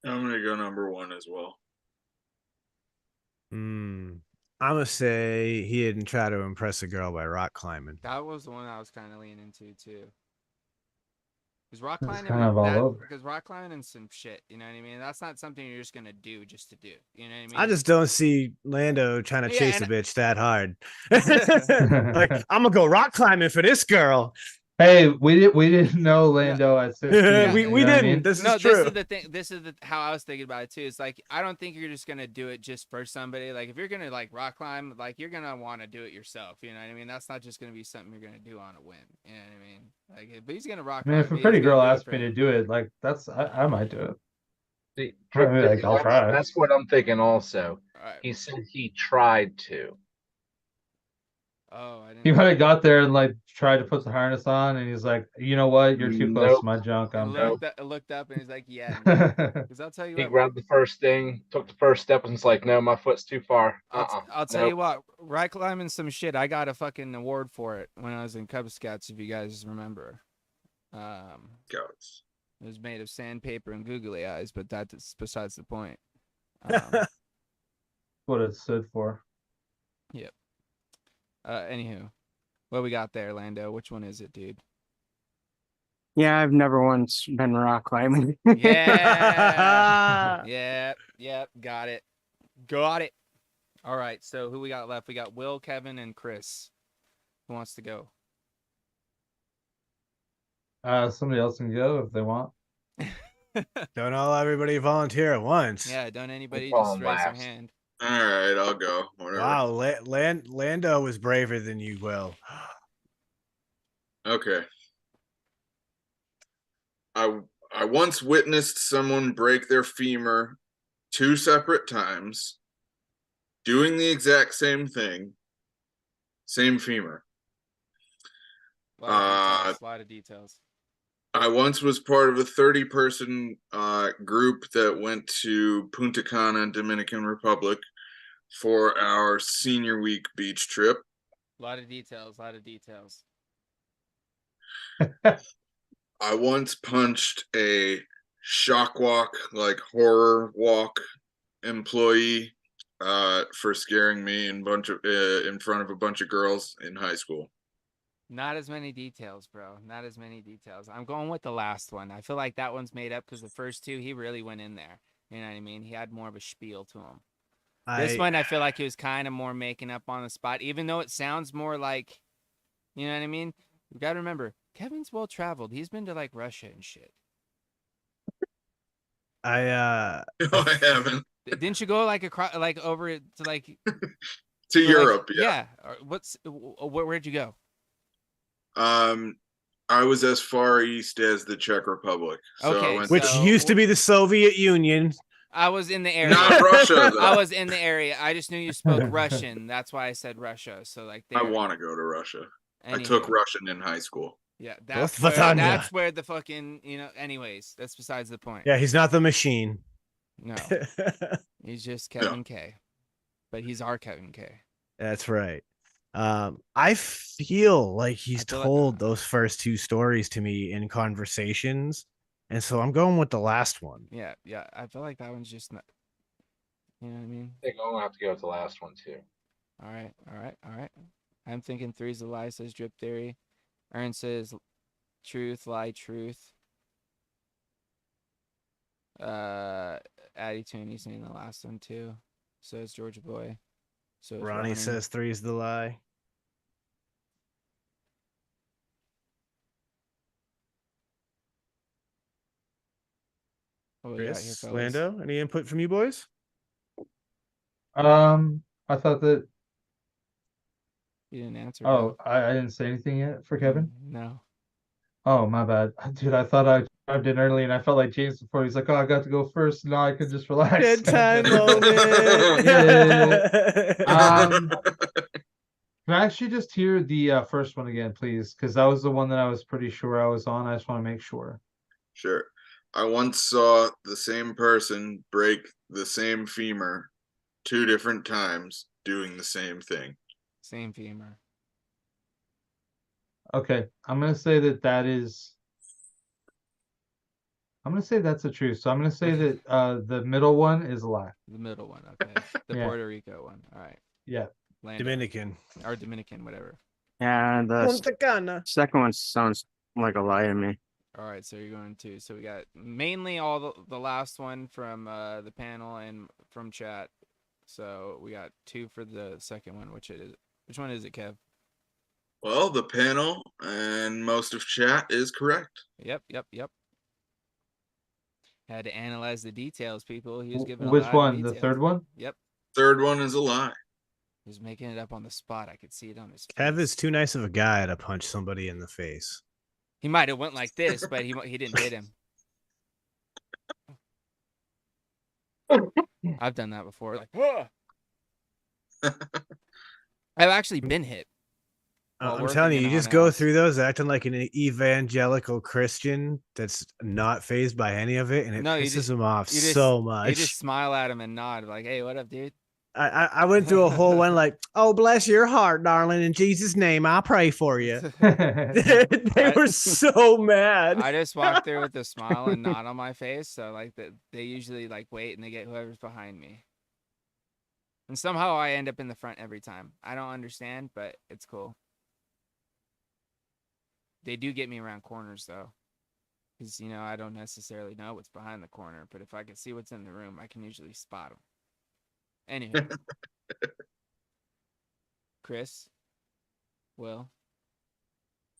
I'm gonna go number one as well. I'm gonna say he didn't try to impress a girl by rock climbing. That was the one I was kind of leaning into too. Because rock It's climbing, kind of all over. Because rock climbing and some shit, you know what I mean? That's not something you're just gonna do just to do. You know what I mean? I just don't see Lando trying to Yeah, chase a and- bitch that hard. Like, I'm gonna go rock climbing for this girl. Hey, we didn't know Lando at 16. we you know we what I didn't. mean? This no, is true. this is the thing. This is how I was thinking about it too. It's like I don't think you're just gonna do it just for somebody. Like if you're gonna like rock climb, like you're gonna want to do it yourself. You know what I mean? That's not just gonna be something you're gonna do on a whim. You know what I mean? Like, but he's gonna rock. I mean, if a climb, pretty he's gonna girl do it asked for me to him. do it, like I might do it. See, I mean, like, I'll try. That's what I'm thinking also. All right. He said he tried to. Oh, I didn't. He might have got there and like tried to put the harness on, and he's like, you know what? You're too close Nope. to my junk. I'm Nope. Looked up and he's like, yeah, no. Because I'll tell you He what, grabbed the first thing, took the first step, and was like, "No, my foot's too far." I'll tell Nope. you what, rock climbing some shit. I got a fucking award for it when I was in Cub Scouts, if you guys remember. Goats. It was made of sandpaper and googly eyes, but that's besides the point. what it stood for. Anywho, what we got there, Lando? Which one is it, dude? Yeah, I've never once been rock climbing. Yeah. Yeah. Got it. All right. So who we got left? We got Will, Kevin, and Chris. Who wants to go? Somebody else can go if they want. Don't all everybody volunteer at once. Yeah. Don't anybody We'll just call him raise their last. hand. All right, I'll go. Whatever. Wow, Lando was braver than you, Will. Okay. I once witnessed someone break their femur 2 separate times, doing the exact same thing, same femur. Lot of details. I once was part of a 30-person group that went to Punta Cana, Dominican Republic, for our senior week beach trip. A lot of details. I once punched a shock walk, like horror walk employee for scaring me in front of a bunch of girls in high school. Not as many details, bro. Not as many details. I'm going with the last one. I feel like that one's made up because the first two, he really went in there. You know what I mean? He had more of a spiel to him. This one, I feel like he was kind of more making up on the spot, even though it sounds more like, you know what I mean? You got to remember, Kevin's well traveled. He's been to like Russia and shit. No, I haven't. Didn't you go like across, like over to like to Europe? Like, yeah. Where'd you go? I was as far east as the Czech Republic. So okay, I went which used to be the Soviet Union. I was in the area. Not Russia, though. I was in the area. I just knew you spoke Russian. That's why I said Russia. So like, I want to go to Russia. Anyway. I took Russian in high school. Yeah, that's where the fucking, you know. Anyways, that's besides the point. Yeah, he's not the machine. No, he's just Kevin K. But he's our Kevin K. That's right. I feel like he's told those first two stories to me in conversations, and so I'm going with the last one. Yeah. I feel like that one's just not. You know what I mean? I think I'm gonna have to go with the last one too. All right. I'm thinking 3's a lie, says Drip Theory. Aaron says truth, lie, truth. Addy Tooney's saying the last one too. So is Georgia Boy. So is Ronnie says 3's the lie. Chris, Lando, any input from you boys? I thought that. You didn't answer. Oh, I didn't say anything yet for Kevin. No. Oh, my bad, dude. I thought I dived in early, and I felt like James before. He's like, "Oh, I got to go first. Now I could just relax." Good time moment. Can I actually just hear the first one again, please? Because that was the one that I was pretty sure I was on. I just want to make sure. Sure. I once saw the same person break the same femur 2 different times doing the same thing. Same femur. Okay, I'm gonna say that is. I'm gonna say that's the truth. So I'm gonna say that the middle one is a lie. The middle one, okay. The Puerto Rico one. All right. Yeah. Lando. Dominican, whatever. Yeah, the second one sounds like a lie to me. All right, so you're going to. So we got mainly all the last one from the panel and from chat. So we got 2 for the second one. Which one is it, Kev? Well, the panel and most of chat is correct. Yep. Had to analyze the details, people. He was giving Which a lot one? of The details. third one? Yep. Third one is a lie. He was making it up on the spot. I could see it on his face. Kev is too nice of a guy to punch somebody in the face. He might have went like this, but he didn't hit him. I've done that before. Like, whoa. I've actually been hit. while I'm working telling you, in you a just haunted go house. through those acting like an evangelical Christian that's not phased by any of it, and it No, pisses them off you so You just much. smile at him and nod like, "Hey, what up, dude?" I went through a whole one like, oh, bless your heart, darling. In Jesus' name, I pray for you. They were so mad. I just walk through with a smile and nod on my face. So like they usually like wait and they get whoever's behind me. And somehow I end up in the front every time. I don't understand, but it's cool. They do get me around corners though. Because, I don't necessarily know what's behind the corner. But if I can see what's in the room, I can usually spot them. Anywho. Chris? Will?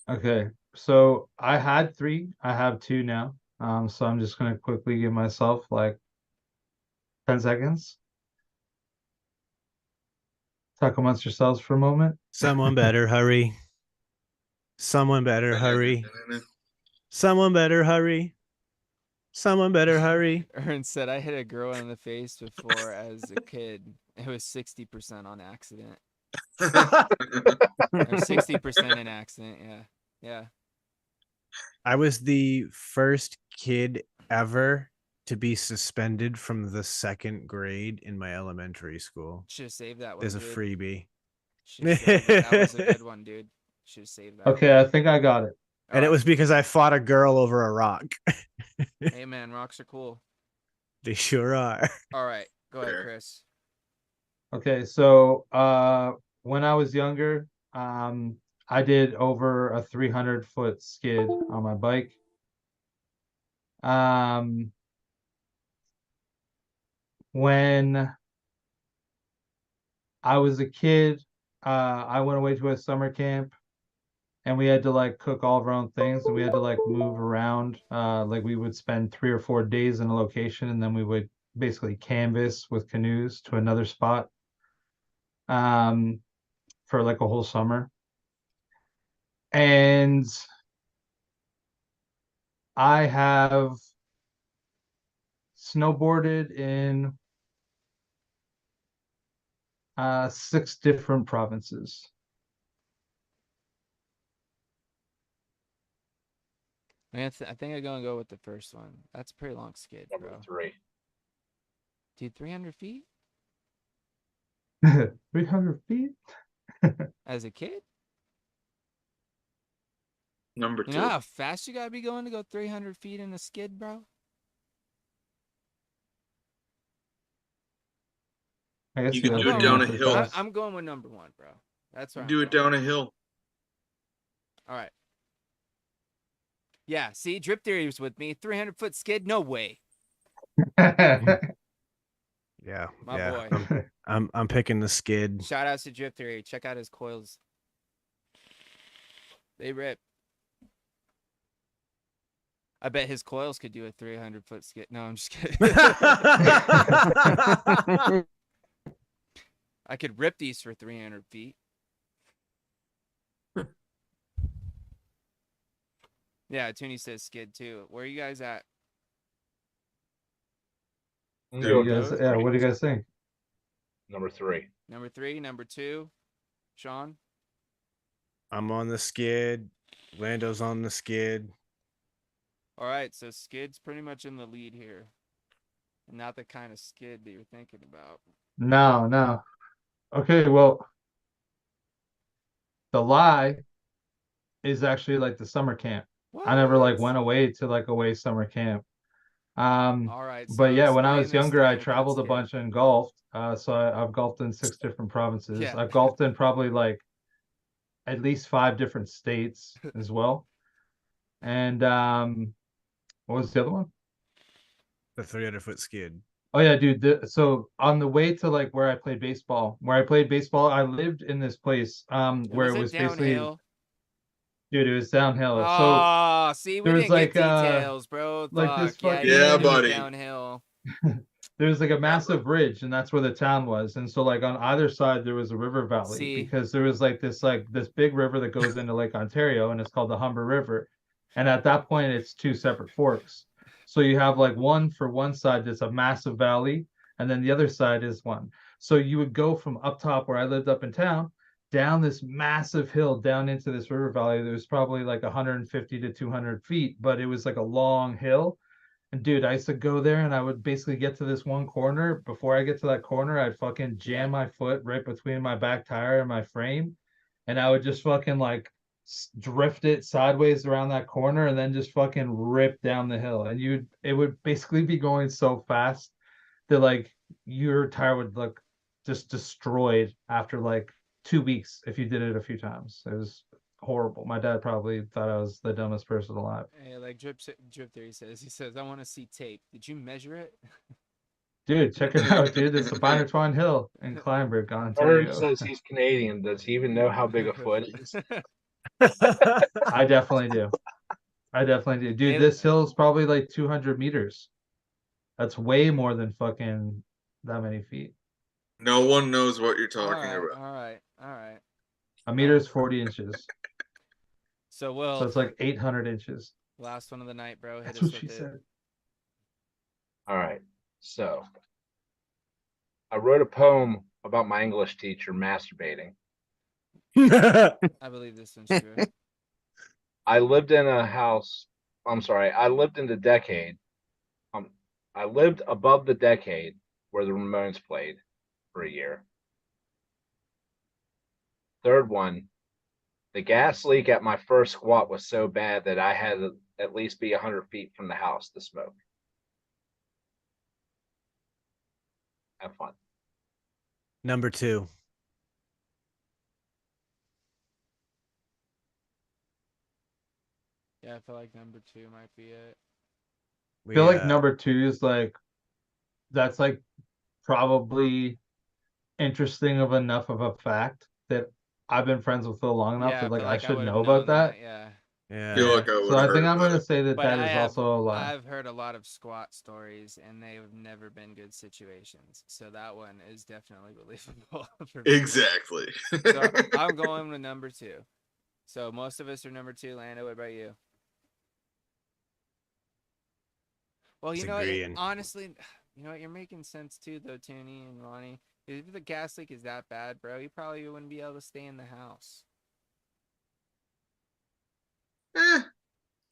Okay, so I had 3. I have 2 now. So I'm just gonna quickly give myself like 10 seconds. Talk amongst yourselves for a moment. Someone better hurry. Someone better hurry. Someone better hurry. Someone better hurry. Ern said, I hit a girl in the face before as a kid. It was 60% on accident. Or 60% in accident, yeah. Yeah. I was the first kid ever to be suspended from the 2nd grade in my elementary school. Should have saved that one. There's a dude. freebie. Should've saved it. That was a good one, dude. Should have saved that. Okay, I think I got it. And it was because I fought a girl over a rock. Hey man, rocks are cool. They sure are. All right, go ahead, Fair. Chris. Okay, so when I was younger, I did over a 300-foot skid on my bike. When I was a kid, I went away to a summer camp and we had to like cook all of our own things and we had to like move around. Like we would spend 3 or 4 days in a location and then we would basically canvas with canoes to another spot for like a whole summer. And I have snowboarded in 6 different provinces. I think I'm gonna go with the first one. That's a pretty long skid, Number bro. 3. Dude, 300 feet 300 feet? as a kid? Number You 2. know how fast you gotta be going to go 300 feet in a skid, bro? I guess You could have do to it go down a pretty hill. fast. I'm going with number 1, bro. That's right. Do it down a hill. All right. Yeah, see, Drip Theory was with me. 300-foot skid? No way. Yeah. My yeah. boy. I'm picking the skid. Shout out to Drip Theory. Check out his coils. They rip. I bet his coils could do a 300-foot skid. No, I'm just kidding. I could rip these for 300 feet. Yeah, Toonie says skid too. Where are you guys at? I'm What gonna do go you with guys, number yeah, what do you 3. guys think? Number 3. Number 3, number 2. Sean? I'm on the skid. Lando's on the skid. All right, so skid's pretty much in the lead here. And not the kind of skid that you're thinking about. No. Okay, well, the lie is actually like the summer camp. I never like What? went away to like away summer camp. All right, But so yeah, when I explain was this younger, I 300-foot traveled a skid. bunch and golfed. So I've golfed in 6 different provinces. Yeah. I've golfed in probably like at least 5 different states as well. And what was the other one? The 300-foot skid. Oh yeah, dude. So on the way to like where I played baseball, I lived in this place where Was it it was basically, downhill? dude, it was downhill. So Oh, see, we there was didn't get like details, bro. like Fuck. this Yeah, fucking you Yeah, said it was buddy. downhill. there's like a massive ridge and that's where the town was. And so like on either side there was a river valley See? because there was like this big river that goes into Lake Ontario and it's called the Humber River. And at that point it's 2 separate forks. So you have like one for one side that's a massive valley and then the other side is one. So you would go from up top where I lived up in town down this massive hill down into this river valley. There was probably like 150 to 200 feet, but it was like a long hill. And dude, I used to go there and I would basically get to this one corner. Before I get to that corner, I'd fucking jam my foot right between my back tire and my frame. And I would just fucking like drift it sideways around that corner and then just fucking rip down the hill. And it would basically be going so fast that like your tire would look just destroyed after like 2 weeks if you did it a few times. It was horrible. My dad probably thought I was the dumbest person alive. Hey, like drip there. He says, I want to see tape. Did you measure it? Dude, check it out, dude. It's the Binner Twine Hill in Kleinberg, Bird Ontario. says he's Canadian. Does he even know how big a foot is? I definitely do. I definitely do. Dude, Hey, this hill is probably like 200 meters. That's way more than fucking that many feet. No one knows what you're all talking right, about. all right. A meter is 40 inches. So, Will, So it's like 800 inches. last one of the night, bro. Hit That's us what with she it. said. All right. So I wrote a poem about my English teacher masturbating. I believe this one's true. I lived in a house. I'm sorry. I lived in the decade. I lived above the decade where the Ramones played for a year. Third one, the gas leak at my first squat was so bad that I had to at least be 100 feet from the house to smoke. Have fun. Number 2. Yeah, I feel like number 2 might be it. I feel like number 2 is like, that's like probably interesting of enough of a fact that I've been friends with Phil long enough Yeah, that like feel I like should would've know about known that. Yeah. Yeah. I feel like I So would I have think heard I'm about gonna it. say that But that is also a lie. I've heard a lot of squat stories, and they've never been good situations. So that one is definitely believable for me. Exactly. So I'm going with number 2. So most of us are number 2. Lando, what about you? Well, you know, Disagreeing. honestly, you know what? You're making sense too, though, Tony and Ronnie. If the gas leak is that bad, bro, you probably wouldn't be able to stay in the house. Eh,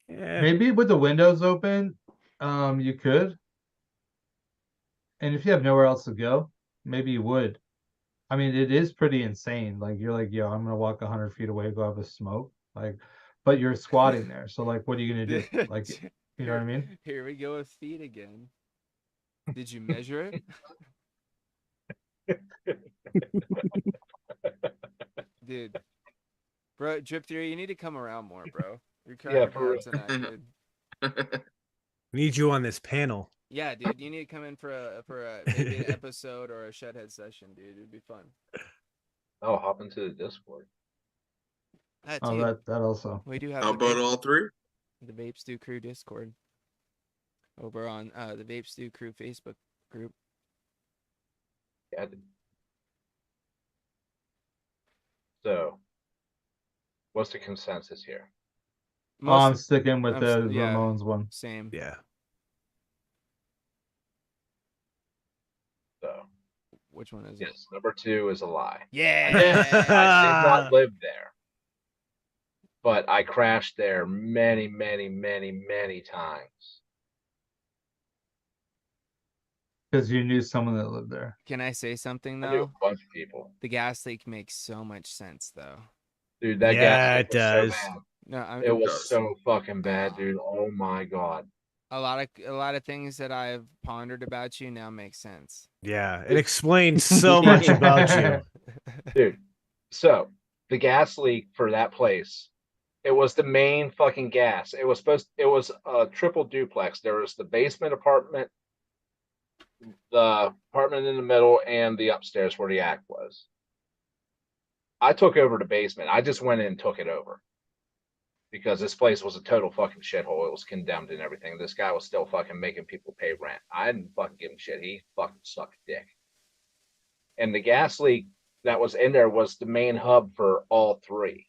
Yeah. Maybe with the windows open, you could. And if you have nowhere else to go, maybe you would. I mean, it is pretty insane. Like you're like, yo, I'm gonna walk 100 feet away, go have a smoke. Like, but you're squatting there. So like, what are you gonna do? Like, you know what I mean? Here we go with feet again. Did you measure it? Dude. Bro, Drip Theory, you need to come around more, bro. You're cracking for out tonight, dude. Need you on this panel. Yeah, dude, you need to come in for a maybe an episode or a Shedhead session, dude. It'd be fun. Oh, hop into the Discord. That Oh, too. that also. We do have How the about vape, all 3? the Vape Stew Crew Discord over on the Vape Stew Crew Facebook group. Yeah. So, what's the consensus here? I'm sticking with the yeah, Ramones one. same. Yeah. So, Which one is it? yes, number 2 is a lie. Yeah. I did not live there, but I crashed there many, many, many, many times. Because you knew someone that lived there. Can I say something I knew a though? bunch of people. The gas leak makes so much sense though. Dude, that Yeah, gas it does. was so bad. No, It was does. so fucking bad, dude. Oh my god. a lot of things that I've pondered about you now make sense. Yeah. It explains so much about you. Dude. So the gas leak for that place, it was the main fucking gas. It was a triple duplex. There was the basement apartment, the apartment in the middle, and the upstairs where the act was. I took over the basement. I just went in and took it over. Because this place was a total fucking shithole. It was condemned and everything. This guy was still fucking making people pay rent. I didn't fucking give him shit. He fucking sucked dick. And the gas leak that was in there was the main hub for all 3.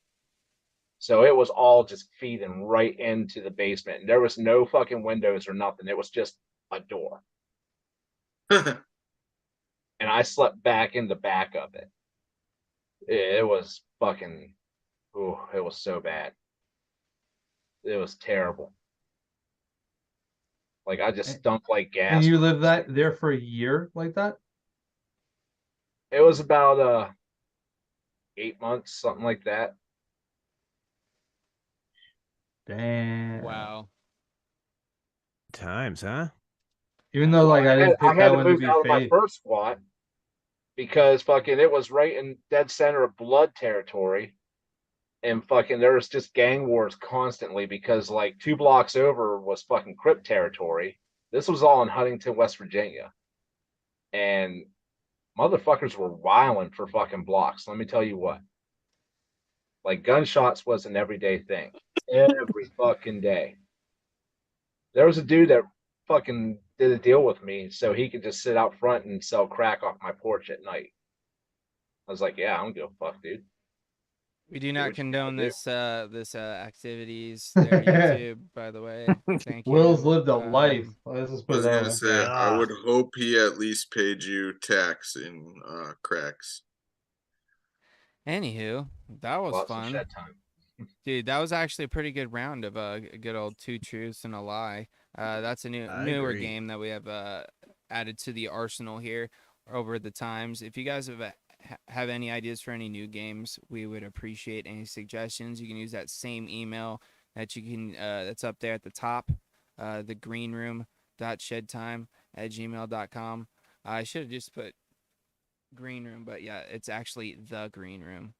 So it was all just feeding right into the basement. And there was no fucking windows or nothing. It was just a door. And I slept back in the back of it. It was fucking. Oh, it was so bad. It was terrible. Like I just And, stunk like and gas. you lived that there for a year like that? It was about 8 months, something like that. Damn. Wow. Times, huh? Even though like I I had, didn't I pick had that to one to move be out of my fake. first squat because fucking it was right in dead center of blood territory. And fucking there was just gang wars constantly because like 2 blocks over was fucking Crip territory. This was all in Huntington, West Virginia. And motherfuckers were wiling for fucking blocks. Let me tell you what. Like gunshots was an everyday thing. Every fucking day. There was a dude that fucking did a deal with me so he could just sit out front and sell crack off my porch at night. I was like, yeah, I don't give a fuck, dude. We do Do not what you condone gotta do. this activities there, YouTube, by the way. Thank Will's you. lived a life. Let's just I put it was that gonna way. say, I Ah. would hope he at least paid you tax in cracks. Anywho, that was Lots of fun. shed time. Dude, that was actually a pretty good round of a good old two truths and a lie. That's a I newer agree. game that we have added to the arsenal here over the times. If you guys have any ideas for any new games, we would appreciate any suggestions. You can use that same email that you can that's up there at the top, thegreenroom.shedtime@gmail.com. I should have just put green room, but yeah, it's actually the green room.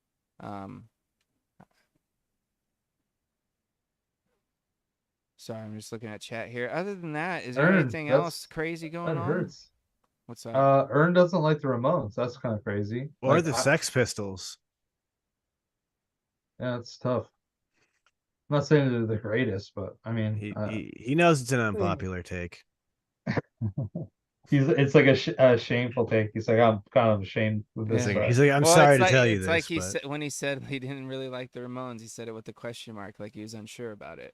Sorry, I'm just looking at chat here. Other than that, is there Ern, anything else crazy going that on? hurts. What's up? Ern doesn't like the Ramones. That's kind of crazy. Or Like, the Sex Pistols. yeah, it's tough. I'm not saying they're the greatest, but I mean, He knows it's an unpopular take. it's like a shameful take. He's like, I'm kind of ashamed with this. Yeah. He's like, I'm Well, sorry it's to like tell you it's like this, he but said when he said he didn't really like the Ramones. He said it with a question mark, like he was unsure about it.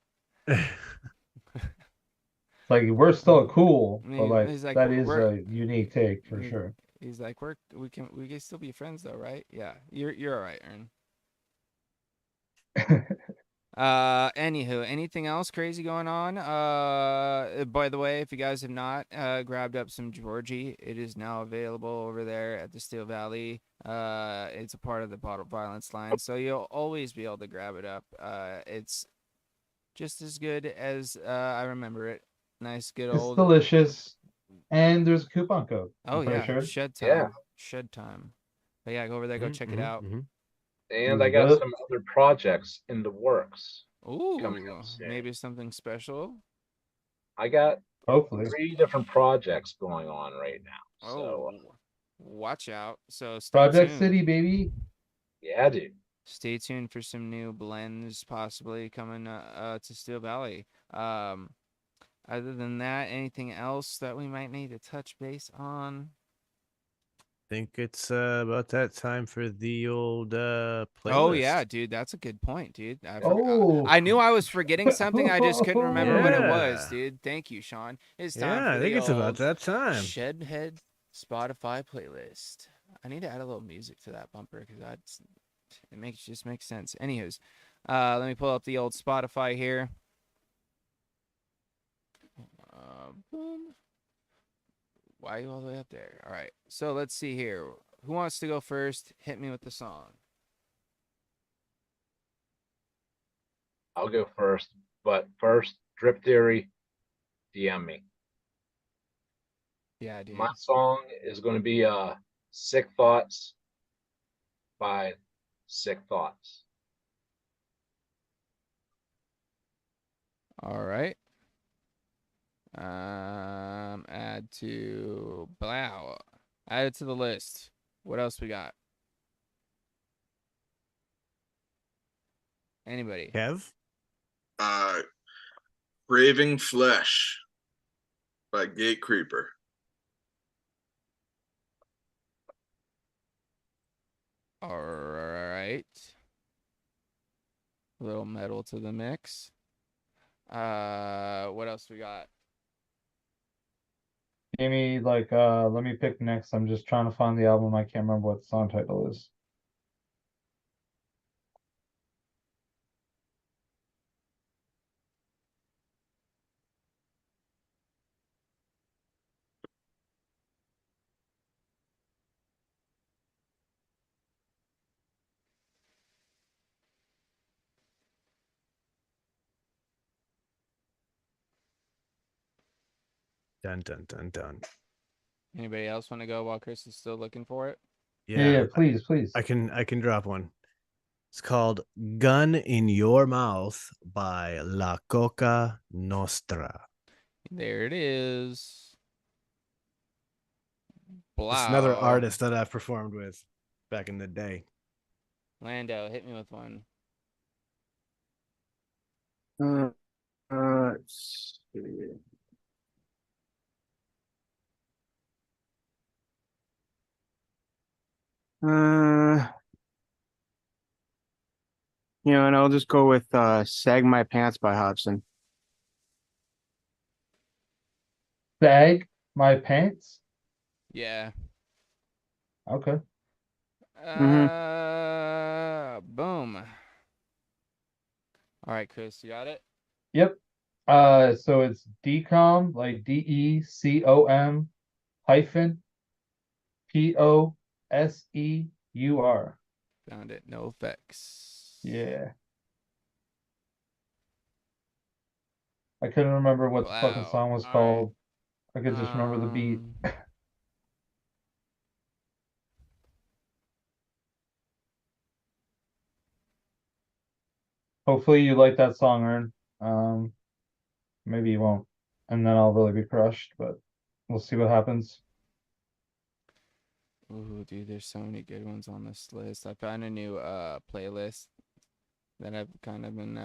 Like we're still cool, but like He's like, that is we're. a unique take for He's, sure. he's like, we can still be friends though, right? Yeah, you're all right, Ern. Anywho, anything else crazy going on? By the way, if you guys have not grabbed up some Georgie, it is now available over there at the Steel Valley. It's a part of the Bottle Violence line, so you'll always be able to grab it up. It's just as good as I remember it. Nice, good It's old. delicious, and there's a coupon code. Oh I'm pretty yeah, sure. shed time. Yeah. Shed time. But yeah, go over there, go check it out. And I got some other projects in the works coming Ooh, up soon. maybe something special. I got Hopefully. 3 different projects going on right now. So Oh, watch out. So stay Project tuned. City, baby. yeah, dude. Stay tuned for some new blends possibly coming to Steel Valley. Other than that, anything else that we might need to touch base on? think it's about that time for the old playlist. Oh yeah, dude, that's a good point, dude. Oh. I knew I was forgetting something. I just couldn't remember what it was, Yeah. dude. Thank you, Sean. It's time Yeah, for I think the it's about old that time. Shedhead Spotify playlist. I need to add a little music to that bumper because it just makes sense. Anywho's, let me pull up the old Spotify here. Boom. Why are you all the way up there? All right. So let's see here. Who wants to go first? Hit me with the song. I'll go first. But first, Drip Theory, DM me. Yeah, dude. My song is going to be Sick Thoughts by Sick Thoughts. All right. Add to Blow. Add it to the list. What else we got? Anybody? Kev? Craving Flesh by Gate Creeper. All right. A little metal to the mix. What else we got? Amy, like, let me pick next. I'm just trying to find the album. I can't remember what the song title is. Dun dun dun dun. Anybody else want to go while Chris is still looking for it? Yeah, please, please. I can drop one. It's called "Gun in Your Mouth" by La Coca Nostra. There it is. It's another Wow. artist that I've performed with back in the day. Lando, hit me with one. Let's see. And I'll just go with "Sag My Pants" by Hobson. Bag my pants. Yeah. Okay. Boom. All right, Chris, you got it? Yep. So it's decom, like DECOM hyphen POSEUR. Found it. No effects. Yeah. I couldn't remember what the fucking Wow. song was All called. I could just remember the beat. Hopefully you like that song, Ern. Maybe you won't. And then I'll really be crushed, but we'll see what happens. Ooh, dude, there's so many good ones on this list. I found a new playlist that I've kind of been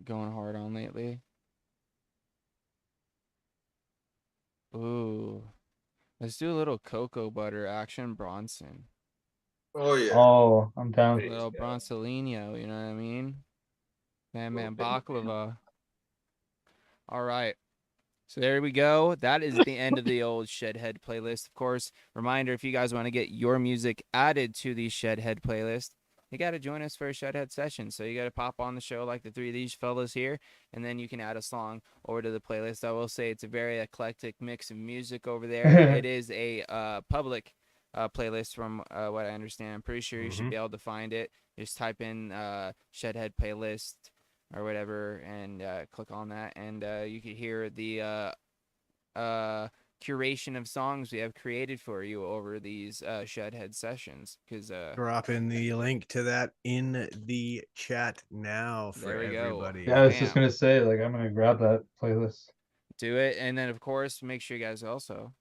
going hard on lately. Ooh. Let's do a little cocoa butter action Bronson. Oh yeah. Oh, I'm down. A little Bronsolino, you know what I mean? Man, baklava. All right. So there we go. That is the end of the old Shedhead playlist. Of course, reminder, if you guys want to get your music added to the Shedhead playlist, you got to join us for a Shedhead session. So you got to pop on the show like the three of these fellas here, and then you can add a song over to the playlist. I will say it's a very eclectic mix of music over there. It is a public playlist from what I understand. I'm pretty sure you should be able to find it. Just type in Shedhead playlist or whatever, and click on that, and you can hear the curation of songs we have created for you over these Shedhead sessions. Because Dropping the link to that in the chat now for There we go. everybody. Yeah, I was just Bam. gonna say, like, I'm gonna grab that playlist. Do it, and then of course make sure you guys also,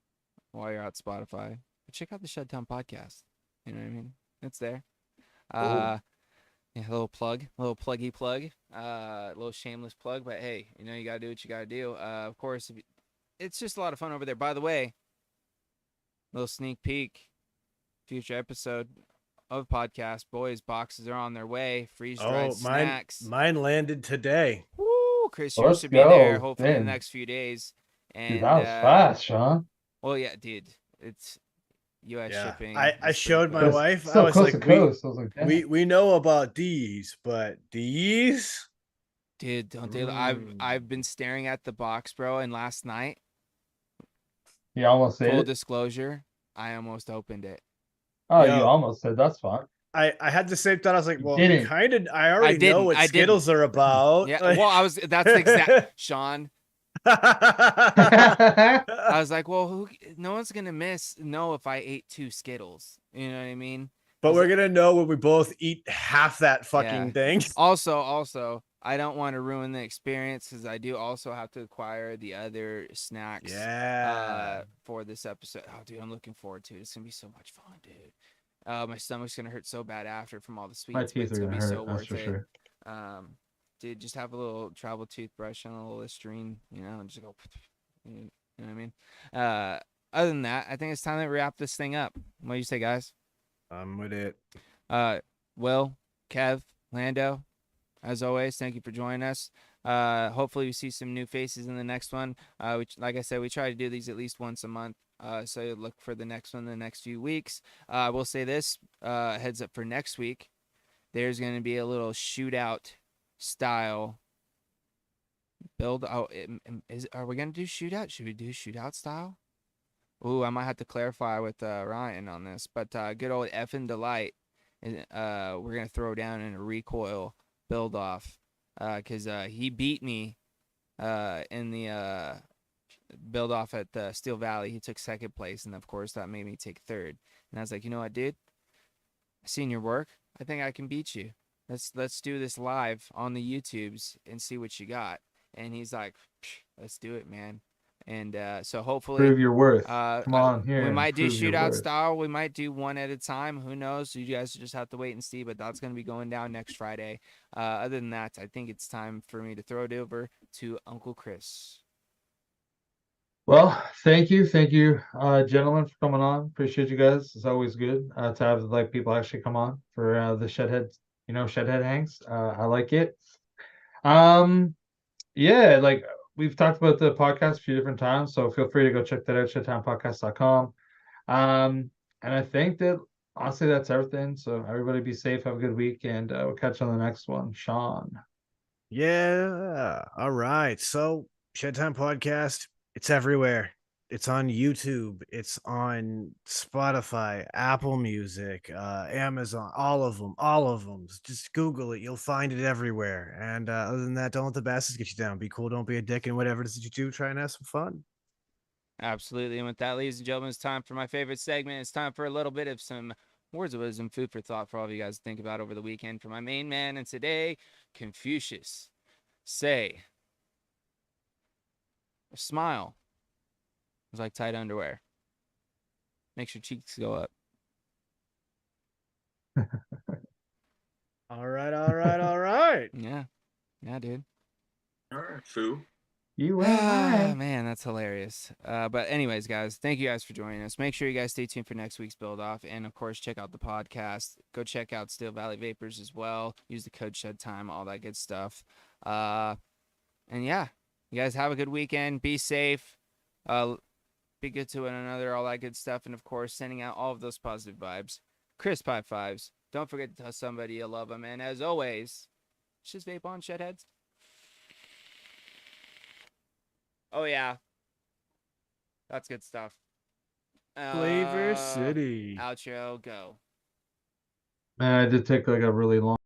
while you're at Spotify, check out the Shedtime podcast. You know what I mean? It's there. Yeah, a little plug, a little pluggy plug, a little shameless plug, but hey, you know, you gotta do what you gotta do. Of course, it's just a lot of fun over there. By the way, little sneak peek, future episode of podcast. Boys, boxes are on their way. Freeze-dried snacks. Mine landed today. Woo! Chris, yours Let's should be there go. hopefully in Damn. the next few days. And Dude, that was fast, Sean. well, yeah, dude, it's U.S. shipping. I is pretty showed my quick. wife. I So was close like, to coast. I was like, damn. we know about these, but these, Dude, don't they? I've been staring at the box, bro, and last night, You almost said full it. disclosure, I almost opened it. Oh, Yo. you almost said that's fine. I had the same thought. I was like, well, didn't. I already know what Skittles are about. Yeah, Like- well, that's the exact Sean. I was like, well, no one's gonna know if I ate 2 Skittles. You know what I mean? But we're gonna know when we both eat half that fucking Yeah. thing. Also, I don't want to ruin the experience because I do also have to acquire the other snacks. Yeah. For this episode. Oh, dude, I'm looking forward to it. It's gonna be so much fun, dude. My stomach's gonna hurt so bad after from all the sweets. My but teeth it's are gonna gonna be hurt, so that's worth for it. sure. Dude, just have a little travel toothbrush and a little Listerine, you know, and just go. You know what I mean? Other than that, I think it's time to wrap this thing up. What do you say, guys? I'm with it. Will, Kev, Lando, as always, thank you for joining us. Hopefully we see some new faces in the next one. Which, like I said, we try to do these at least once a month. So look for the next one in the next few weeks. I will say this, heads up for next week. There's going to be a little shootout style build. Oh, are we going to do shootout? Should we do shootout style? Ooh, I might have to clarify with Ryan on this. But good old effing delight. We're going to throw down in a recoil build off. Because he beat me in the build off at the Steel Valley. He took second place, and of course that made me take third. And I was like, you know what, dude? I seen your work. I think I can beat you. Let's do this live on the YouTubes and see what you got. And he's like, let's do it, man. And so hopefully, Prove your worth. Come on here. we and might do prove your shootout worth. style. We might do one at a time. Who knows? So you guys just have to wait and see. But that's going to be going down next Friday. Other than that, I think it's time for me to throw it over to Uncle Chris. Well, thank you, gentlemen, for coming on. Appreciate you guys. It's always good to have like people actually come on for the Shedhead hangs. I like it. Yeah, like we've talked about the podcast a few different times, so feel free to go check that out, shedtimepodcast.com. And I think that honestly that's everything. So everybody be safe, have a good week, and we'll catch you on the next one. Sean. Yeah. All right. So, Shed Time Podcast, it's everywhere. It's on YouTube. It's on Spotify, Apple Music, Amazon, all of them. Just Google it. You'll find it everywhere. And other than that, don't let the bastards get you down. Be cool. Don't be a dick. And whatever it is that you do, try and have some fun. Absolutely. And with that, ladies and gentlemen, it's time for my favorite segment. It's time for a little bit of some words of wisdom, food for thought for all of you guys to think about over the weekend. For my main man, and today, Confucius. Say, a smile is like tight underwear. Makes your cheeks go up. All right. Yeah. Yeah, dude. All right, foo. You ain't lying. Man, that's hilarious. But anyways, guys, thank you guys for joining us. Make sure you guys stay tuned for next week's build off, and of course, check out the podcast. Go check out Steel Valley Vapors as well. Use the code SHEDTIME, all that good stuff. And yeah, you guys have a good weekend. Be safe. Be good to one another, all that good stuff, and of course, sending out all of those positive vibes. Crisp high fives. Don't forget to tell somebody you love them, and as always, just vape on, Shedheads. Oh, yeah. That's good stuff. Flavor City. Outro, go. Man, I did take like a really long